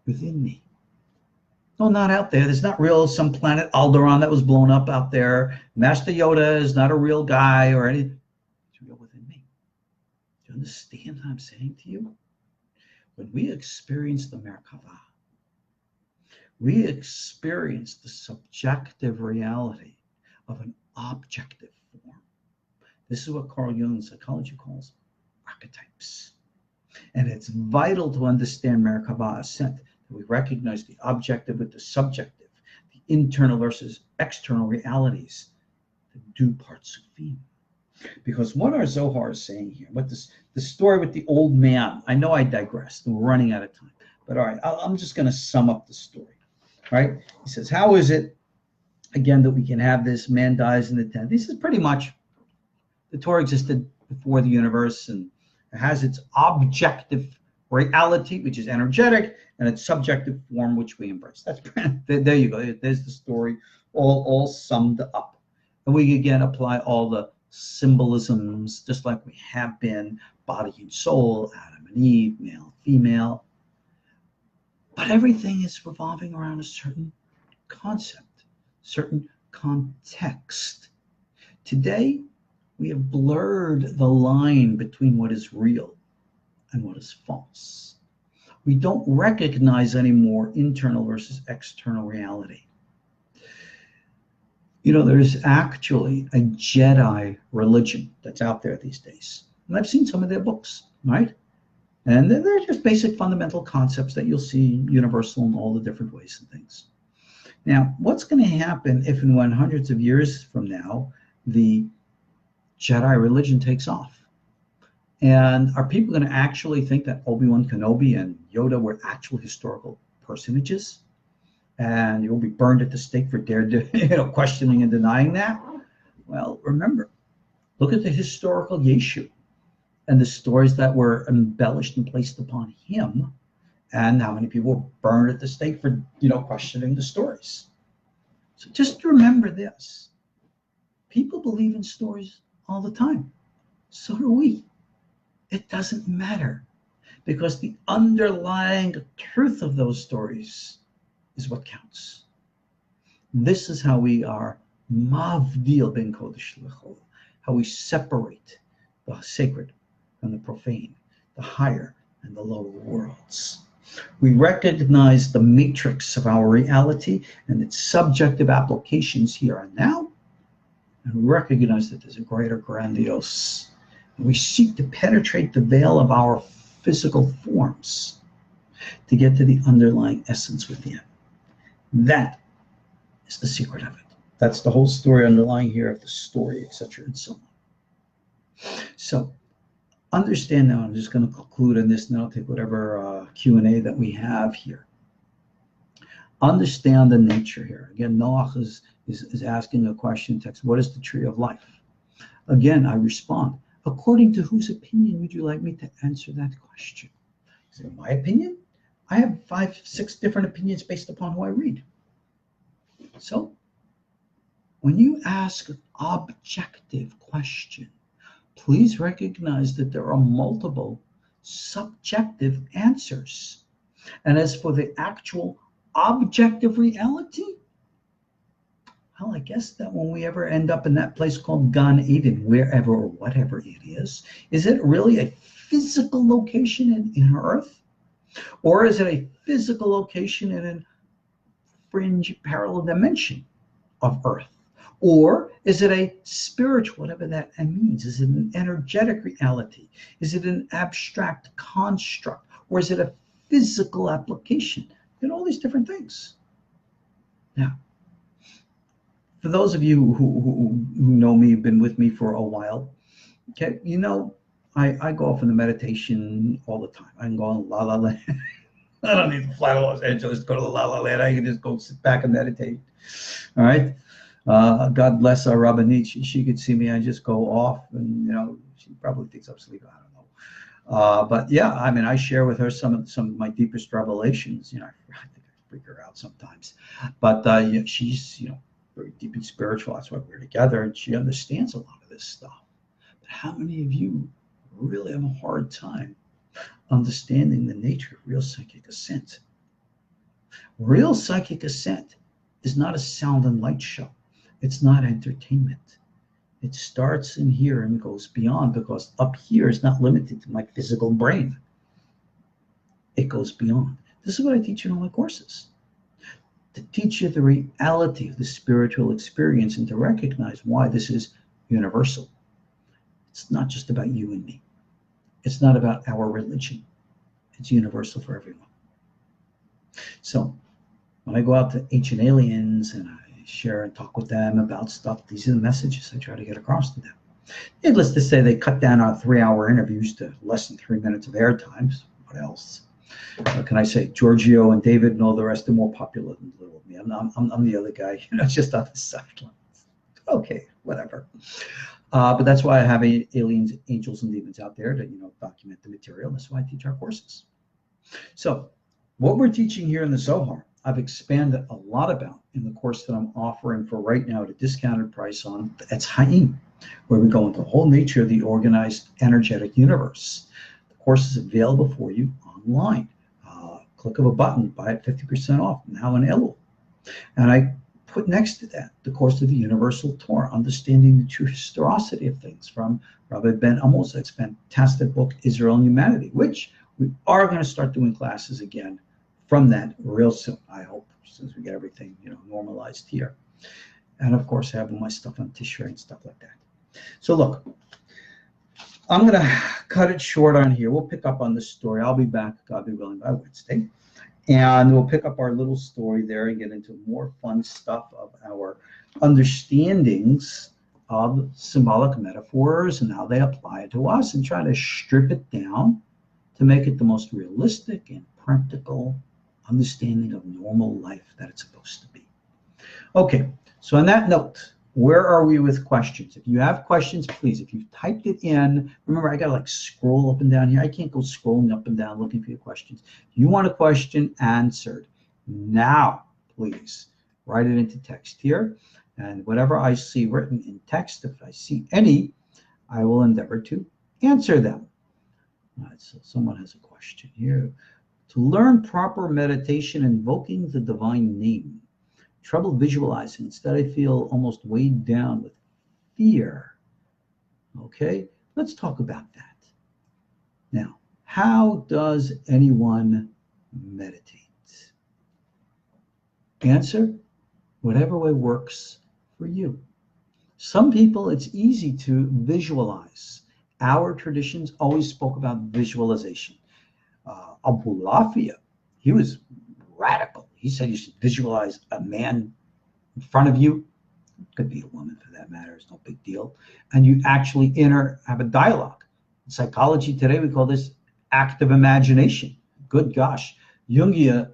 within me. No, not out there. There's not real some planet Alderaan that was blown up out there. Master Yoda is not a real guy or anything. It's real within me. Do you understand what I'm saying to you? When we experience the Merkava, we experience the subjective reality of an objective form. This is what Carl Jung in psychology calls archetypes. And it's vital to understand Merkava ascent. We recognize the objective with the subjective, the internal versus external realities, the two parts of being. Because what our Zohar is saying here, what the story with the old man, I know I digressed, and we're running out of time. But all right, I'm just going to sum up the story. Right? He says, how is it, again, that we can have this man dies in the tent? This is pretty much, the Torah existed before the universe, and it has its objective reality, which is energetic, and its subjective form, which we embrace. That's there you go. There's the story, all summed up. And we again apply all the symbolisms, just like we have been, body and soul, Adam and Eve, male, female. But everything is revolving around a certain concept, certain context. Today, we have blurred the line between what is real and what is false. We don't recognize anymore internal versus external reality. There's actually a Jedi religion that's out there these days. And I've seen some of their books, right? And they're just basic fundamental concepts that you'll see universal in all the different ways and things. Now, what's going to happen if and when hundreds of years from now, the Jedi religion takes off? And are people going to actually think that Obi-Wan Kenobi and Yoda were actual historical personages? And you'll be burned at the stake for questioning and denying that? Well, remember, look at the historical Yeshu and the stories that were embellished and placed upon him, and how many people were burned at the stake for, questioning the stories. So just remember this. People believe in stories all the time. So do we. It doesn't matter, because the underlying truth of those stories is what counts. This is how we are mavdil ben kodesh lechol, how we separate the sacred from the profane, the higher and the lower worlds. We recognize the matrix of our reality and its subjective applications here and now, and we recognize that there's a greater grandiose. We seek to penetrate the veil of our physical forms to get to the underlying essence within. That is the secret of it. That's the whole story underlying here of the story, etc., and so on. So understand now, I'm just going to conclude on this, and I'll take whatever Q&A that we have here. Understand the nature here. Again, Noach is asking a question text, what is the tree of life? Again, I respond, according to whose opinion would you like me to answer that question? Is it my opinion? I have 5, 6 different opinions based upon who I read. So, when you ask an objective question, please recognize that there are multiple subjective answers. And as for the actual objective reality, well, I guess that when we ever end up in that place called Gan Eden, wherever or whatever it is it really a physical location in Earth? Or is it a physical location in a fringe parallel dimension of Earth? Or is it a spiritual, whatever that means? Is it an energetic reality? Is it an abstract construct? Or is it a physical application? And all these different things. Now, for those of you who know me, have been with me for a while, okay, you know, I go off in the meditation all the time. I can go on La La Land. I don't need to fly to Los Angeles to go to the La La Land. I can just go sit back and meditate. All right. God bless our Rabbanit. She could see me. I just go off, and you know, she probably thinks I'm sleeping. I don't know. But yeah, I mean, I share with her some of my deepest revelations. You know, I think I freak her out sometimes, but yeah, she's, you know, very deep and spiritual. That's why we're together, and she understands a lot of this stuff. But how many of you really have a hard time understanding the nature of real psychic ascent? Real psychic ascent is not a sound and light show. It's not entertainment. It starts in here and goes beyond, because up here is not limited to my physical brain. It goes beyond. This is what I teach in all my courses. To teach you the reality of the spiritual experience and to recognize why this is universal. It's not just about you and me. It's not about our religion. It's universal for everyone. So when I go out to ancient aliens and I share and talk with them about stuff, these are the messages I try to get across to them. Needless to say, they cut down our 3-hour interviews to less than 3 minutes of airtime. What else? What can I say? Giorgio and David and all the rest are more popular than little me. I'm the other guy, you know, just on the sidelines. Okay, whatever. But that's why I have aliens, angels, and demons out there to, you know, document the material. That's why I teach our courses. So what we're teaching here in the Zohar, I've expanded a lot about in the course that I'm offering for right now at a discounted price on Etz Chaim, where we go into the whole nature of the organized energetic universe. The course is available for you online. Click of a button, buy it 50% off now in Elul. And I put next to that the course of the Universal Torah, Understanding the True Historicity of Things, from Rabbi Ben Amos's fantastic book, Israel and Humanity, which we are going to start doing classes again from that real soon, I hope, since we get everything, you know, normalized here. And of course, I have all my stuff on Tishrei and stuff like that. So look, I'm going to cut it short on here. We'll pick up on this story. I'll be back, God be willing, by Wednesday. And we'll pick up our little story there and get into more fun stuff of our understandings of symbolic metaphors and how they apply to us, and try to strip it down to make it the most realistic and practical understanding of normal life that it's supposed to be. Okay, so on that note, where are we with questions? If you have questions, please, if you've typed it in, remember, I got to like scroll up and down here. I can't go scrolling up and down looking for your questions. If you want a question answered now, please write it into text here. And whatever I see written in text, if I see any, I will endeavor to answer them. All right, so someone has a question here. To learn proper meditation, invoking the divine name. Trouble visualizing. Instead, I feel almost weighed down with fear. Okay, let's talk about that. Now, how does anyone meditate? Answer, whatever way works for you. Some people, it's easy to visualize. Our traditions always spoke about visualization. Abulafia, he was radical. He said you should visualize a man in front of you. Could be a woman for that matter. It's no big deal. And you actually have a dialogue. In psychology today, we call this active imagination. Good gosh. Abraham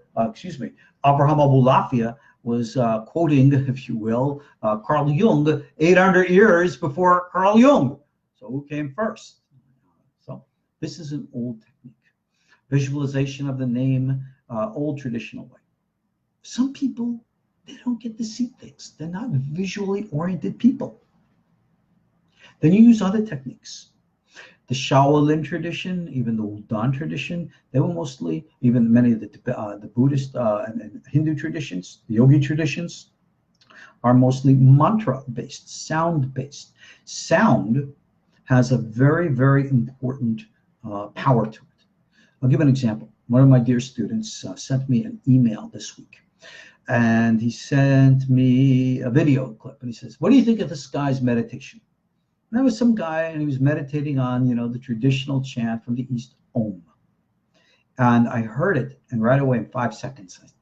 Abulafia was quoting, if you will, Carl Jung 800 years before Carl Jung. So who came first? So this is an old technique. Visualization of the name, old traditional way. Some people, they don't get to see things. They're not visually oriented people. Then you use other techniques. The Shaolin tradition, even the Wudan tradition, they were mostly, even many of the Buddhist and Hindu traditions, the yogi traditions, are mostly mantra-based, sound-based. Sound has a very, very important power to it. I'll give an example. One of my dear students sent me an email this week. And he sent me a video clip, and he says, "What do you think of this guy's meditation?" And there was some guy, and he was meditating on, the traditional chant from the East, Om. And I heard it, and right away in 5 seconds, I said,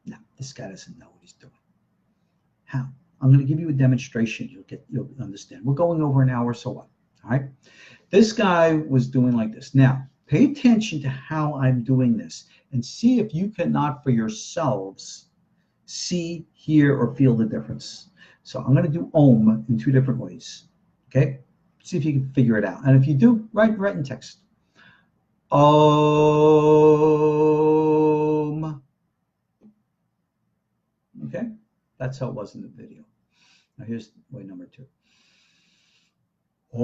no, this guy doesn't know what he's doing. How? I'm going to give you a demonstration. You'll understand. We're going over an hour, so what? All right. This guy was doing like this. Now, pay attention to how I'm doing this and see if you cannot for yourselves see, hear, or feel the difference. So I'm going to do Om in 2 different ways. Okay? See if you can figure it out. And if you do, write in text. Om. Okay? That's how it was in the video. Now here's way number 2. Om.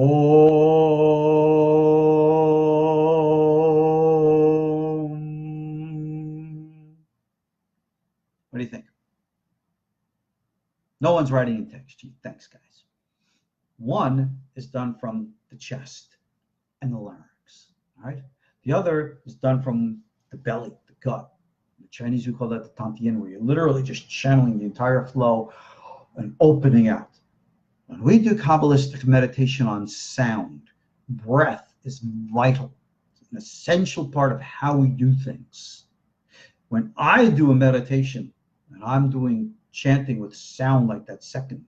What do you think? No one's writing in text. Gee, thanks, guys. One is done from the chest and the larynx. All right? The other is done from the belly, the gut. The Chinese would call that the Tantien, where you're literally just channeling the entire flow and opening out. When we do Kabbalistic meditation on sound, breath is vital. It's an essential part of how we do things. When I do a meditation and I'm doing chanting with sound like that second,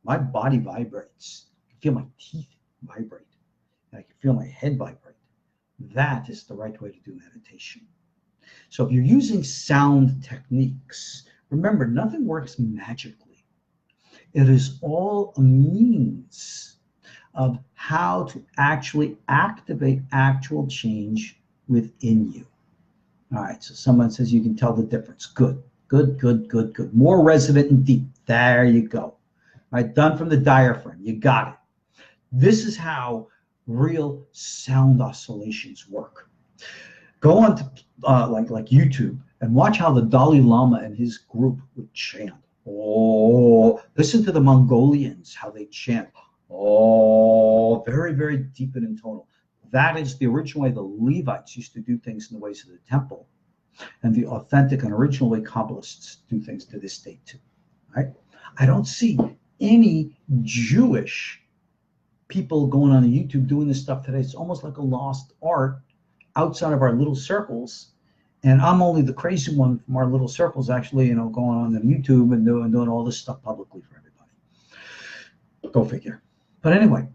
my body vibrates. I can feel my teeth vibrate. And I can feel my head vibrate. That is the right way to do meditation. So if you're using sound techniques, remember, nothing works magically. It is all a means of how to actually activate actual change within you. All right, so someone says you can tell the difference. Good, good, good, good, good. More resonant and deep. There you go. All right, done from the diaphragm. You got it. This is how real sound oscillations work. Go on to like YouTube and watch how the Dalai Lama and his group would chant. Oh, listen to the Mongolians, how they chant. Oh, very, very deep and intonal. That is the original way the Levites used to do things in the ways of the temple, and the authentic and original way Kabbalists do things to this day too. Right? I don't see any Jewish people going on YouTube doing this stuff today. It's almost like a lost art outside of our little circles. And I'm only the crazy one from our little circles, actually, going on YouTube and doing all this stuff publicly for everybody. Go figure. But anyway,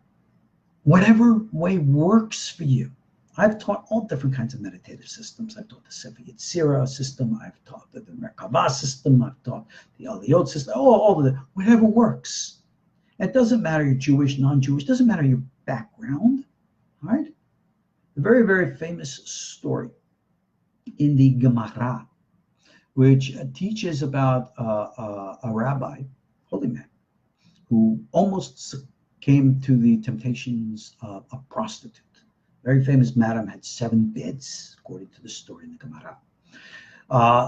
whatever way works for you. I've taught all different kinds of meditative systems. I've taught the Sefer Yetzirah system. I've taught the Merkava system. I've taught the Ariel system. All of it. Whatever works. It doesn't matter you're Jewish, non-Jewish. It doesn't matter your background. All right? A very, very famous story in the Gemara, which teaches about a rabbi, holy man, who almost came to the temptations of a prostitute. Very famous madam, had 7 beds, according to the story in the Gemara.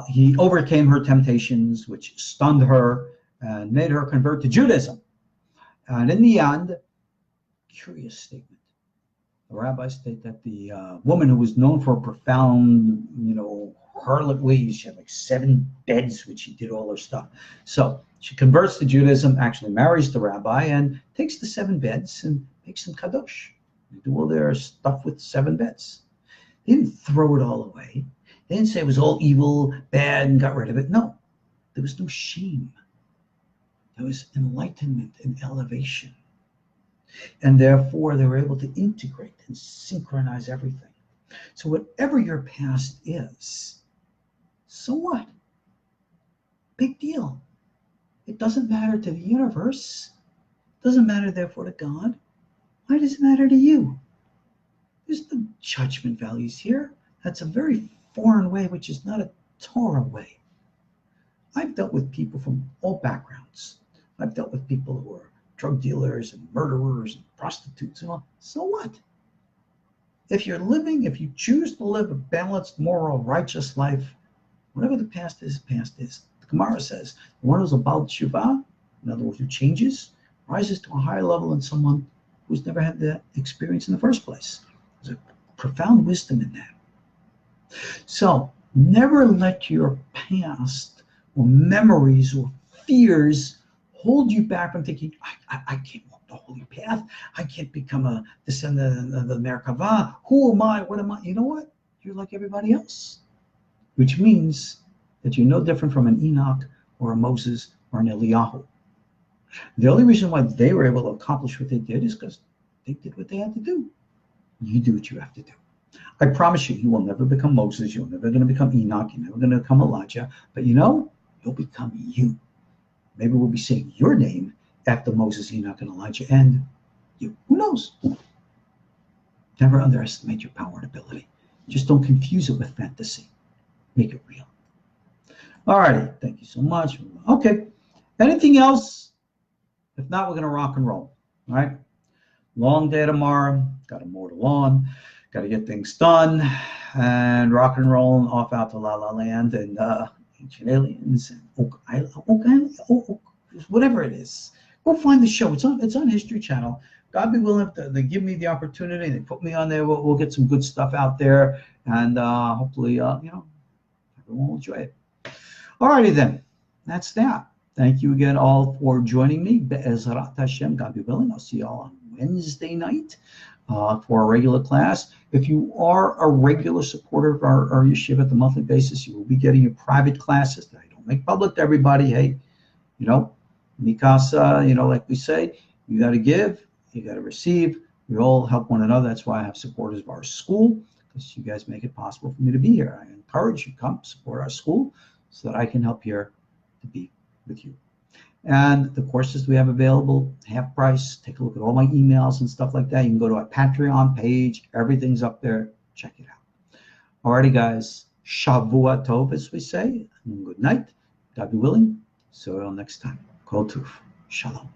He overcame her temptations, which stunned her and made her convert to Judaism. And in the end, curious statement. The rabbis state that the woman who was known for profound, harlot ways, she had like 7 beds, which she did all her stuff. So she converts to Judaism, actually marries the rabbi, and takes the 7 beds and makes them kadosh. They do all their stuff with 7 beds. They didn't throw it all away. They didn't say it was all evil, bad, and got rid of it. No, there was no shame. There was enlightenment and elevation. And therefore, they were able to integrate and synchronize everything. So whatever your past is, so what? Big deal. It doesn't matter to the universe. It doesn't matter, therefore, to God. Why does it matter to you? There's no judgment values here. That's a very foreign way, which is not a Torah way. I've dealt with people from all backgrounds. I've dealt with people who are drug dealers and murderers and prostitutes and all. So what? If you choose to live a balanced, moral, righteous life, whatever the past is, The Gemara says, the one who's a Baal Tshuva, in other words, who changes, rises to a higher level than someone who's never had that experience in the first place. There's a profound wisdom in that. So never let your past or memories or fears hold you back from thinking, I can't walk the holy path. I can't become a descendant of the Merkava. Who am I? What am I? You know what? You're like everybody else, which means that you're no different from an Enoch or a Moses or an Eliyahu. The only reason why they were able to accomplish what they did is because they did what they had to do. You do what you have to do. I promise you, you will never become Moses. You're never going to become Enoch. You're never going to become Elijah. But you'll become you. Maybe we'll be saying your name after Moses, Enoch, and Elijah, and you. Who knows? Never underestimate your power and ability. Just don't confuse it with fantasy. Make it real. All righty. Thank you so much. Okay. Anything else? If not, we're going to rock and roll. All right. Long day tomorrow. Got to mow the lawn. Got to get things done. And rock and roll off out to La La Land and Ancient Aliens and Oak Island, whatever it is. Go find the show. It's on History Channel. God be willing, if they give me the opportunity, they put me on there, we'll get some good stuff out there. And hopefully, everyone will enjoy it. All righty then. That's that. Thank you again all for joining me. Be'ezrat Hashem, God be willing. I'll see you all on Wednesday night for a regular class. If you are a regular supporter of our yeshiva at the monthly basis, you will be getting your private classes that I don't make public to everybody. Hey, Mikasa, like we say, you got to give, you got to receive. We all help one another. That's why I have supporters of our school, because you guys make it possible for me to be here. I encourage you, come support our school so that I can help here to be with you. And the courses we have available, half price. Take a look at all my emails and stuff like that. You can go to our Patreon page. Everything's up there. Check it out. Alrighty, guys. Shavua Tov, as we say. And good night. God be willing. So until next time. Kol Tuv. Shalom.